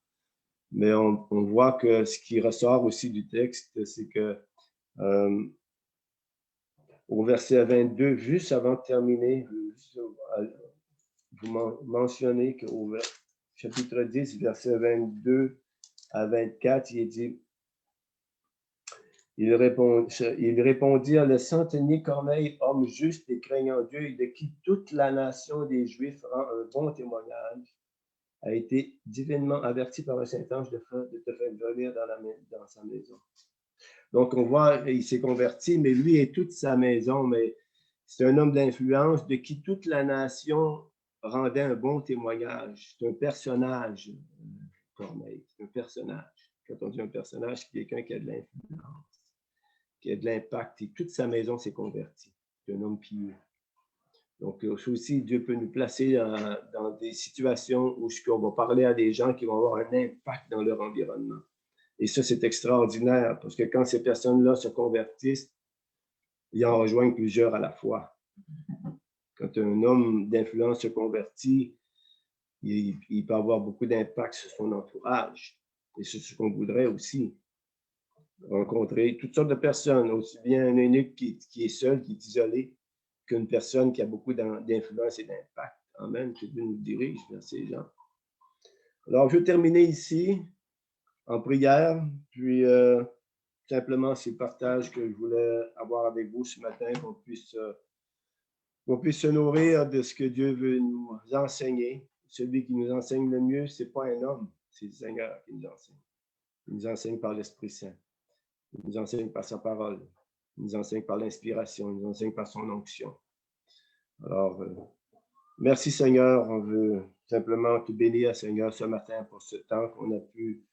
Mais on voit que ce qui ressort aussi du texte, c'est que au verset 22, juste avant de terminer, vous mentionnez qu'au chapitre 10, verset 22 à 24, il est dit, il répondit à le centenier Corneille, homme juste et craignant Dieu, et de qui toute la nation des Juifs rend un bon témoignage, a été divinement averti par un Saint-Ange de te faire venir dans sa maison. Donc, on voit, il s'est converti, mais lui et toute sa maison, mais c'est un homme d'influence de qui toute la nation rendait un bon témoignage. C'est un personnage, Corneille, c'est un personnage. Quand on dit un personnage, c'est quelqu'un qui a de l'influence, qui a de l'impact, et toute sa maison s'est convertie. C'est un homme pieux. Donc, aussi, Dieu peut nous placer dans des situations où on va parler à des gens qui vont avoir un impact dans leur environnement. Et ça, c'est extraordinaire, parce que quand ces personnes-là se convertissent, ils en rejoignent plusieurs à la fois. Quand un homme d'influence se convertit, il peut avoir beaucoup d'impact sur son entourage. Et c'est ce qu'on voudrait aussi. rencontrer toutes sortes de personnes, aussi bien un eunuque qui est seul, qui est isolé, qu'une personne qui a beaucoup d'influence et d'impact. Amen. Que Dieu nous dirige vers ces gens. Alors, je vais terminer ici en prière, puis simplement c'est le partage que je voulais avoir avec vous ce matin, qu'on puisse se nourrir de ce que Dieu veut nous enseigner. Celui qui nous enseigne le mieux, ce n'est pas un homme, c'est le Seigneur qui nous enseigne. Il nous enseigne par l'Esprit Saint. Il nous enseigne par sa parole. Il nous enseigne par l'inspiration. Il nous enseigne par son onction. Alors, merci Seigneur. On veut simplement te bénir, Seigneur, ce matin pour ce temps qu'on a pu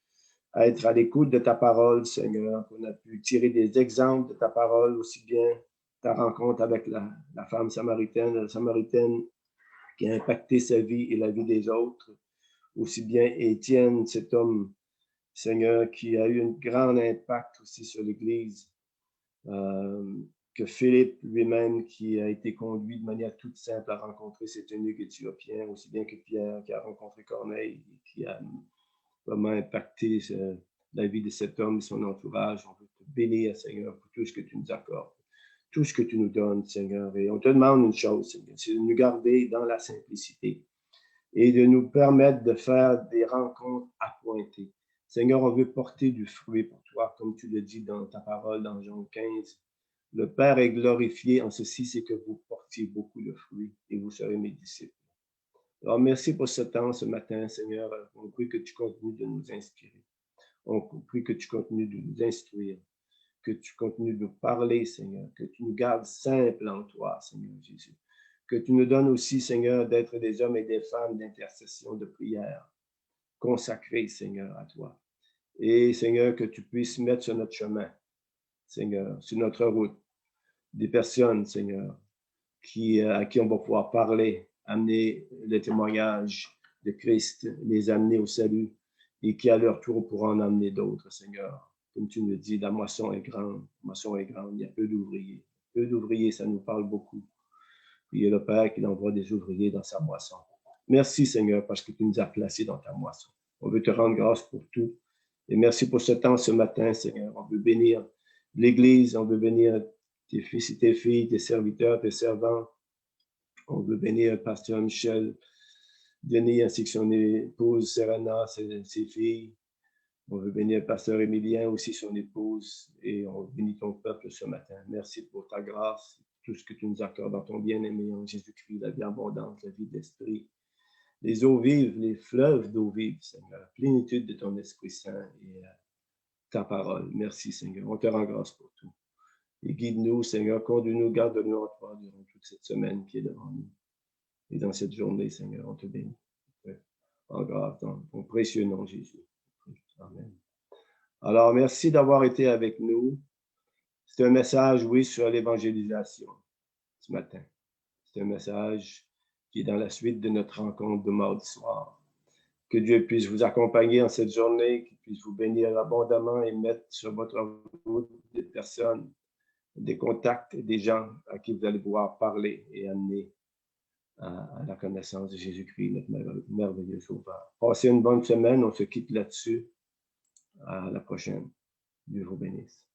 être à l'écoute de ta parole, Seigneur, qu'on a pu tirer des exemples de ta parole, aussi bien ta rencontre avec la femme samaritaine, la samaritaine qui a impacté sa vie et la vie des autres, aussi bien Étienne, cet homme, Seigneur, qui a eu un grand impact aussi sur l'Église, que Philippe lui-même, qui a été conduit de manière toute simple à rencontrer cet eunuque éthiopien, aussi bien que Pierre, qui a rencontré Corneille, qui a vraiment impacté la vie de cet homme et son entourage. On veut te bénir, Seigneur, pour tout ce que tu nous accordes, tout ce que tu nous donnes, Seigneur. Et on te demande une chose, Seigneur, c'est de nous garder dans la simplicité et de nous permettre de faire des rencontres appointées. Seigneur, on veut porter du fruit pour toi, comme tu le dis dans ta parole dans Jean 15. Le Père est glorifié en ceci, c'est que vous portiez beaucoup de fruits et vous serez mes disciples. Alors, merci pour ce temps, ce matin, Seigneur. On prie que tu continues de nous inspirer. On prie que tu continues de nous instruire, que tu continues de nous parler, Seigneur, que tu nous gardes simples en toi, Seigneur Jésus. Que tu nous donnes aussi, Seigneur, d'être des hommes et des femmes d'intercession, de prière, consacrés, Seigneur, à toi. Et, Seigneur, que tu puisses mettre sur notre chemin, Seigneur, sur notre route, des personnes, Seigneur, à qui on va pouvoir parler, amener le témoignage de Christ, les amener au salut, et qui à leur tour pourront en amener d'autres, Seigneur. Comme tu nous dis, la moisson est grande, il y a peu d'ouvriers. Peu d'ouvriers, ça nous parle beaucoup. Puis il y a le Père qui envoie des ouvriers dans sa moisson. Merci, Seigneur, parce que tu nous as placés dans ta moisson. On veut te rendre grâce pour tout. Et merci pour ce temps ce matin, Seigneur. On veut bénir l'Église, on veut bénir tes fils et tes filles, tes serviteurs, tes servants. On veut bénir Pasteur Michel Denis ainsi que son épouse Serena, ses filles. On veut bénir Pasteur Émilien aussi, son épouse. Et on bénit ton peuple ce matin. Merci pour ta grâce, tout ce que tu nous accordes dans ton bien-aimé en Jésus-Christ, la vie abondante, la vie d'esprit. Les eaux vives, les fleuves d'eau vive, Seigneur, la plénitude de ton Esprit Saint et ta parole. Merci, Seigneur. On te rend grâce pour tout. Et guide-nous, Seigneur, conduis-nous, garde-nous en toi durant toute cette semaine qui est devant nous. Et dans cette journée, Seigneur, on te bénit. En grâce, dans ton précieux nom, Jésus. Amen. Alors, merci d'avoir été avec nous. C'est un message, oui, sur l'évangélisation ce matin. C'est un message qui est dans la suite de notre rencontre de mardi soir. Que Dieu puisse vous accompagner en cette journée, qu'il puisse vous bénir abondamment et mettre sur votre route des personnes, des contacts, des gens à qui vous allez pouvoir parler et amener à la connaissance de Jésus-Christ, notre merveilleux sauveur. Passez une bonne semaine, on se quitte là-dessus. À la prochaine. Dieu vous bénisse.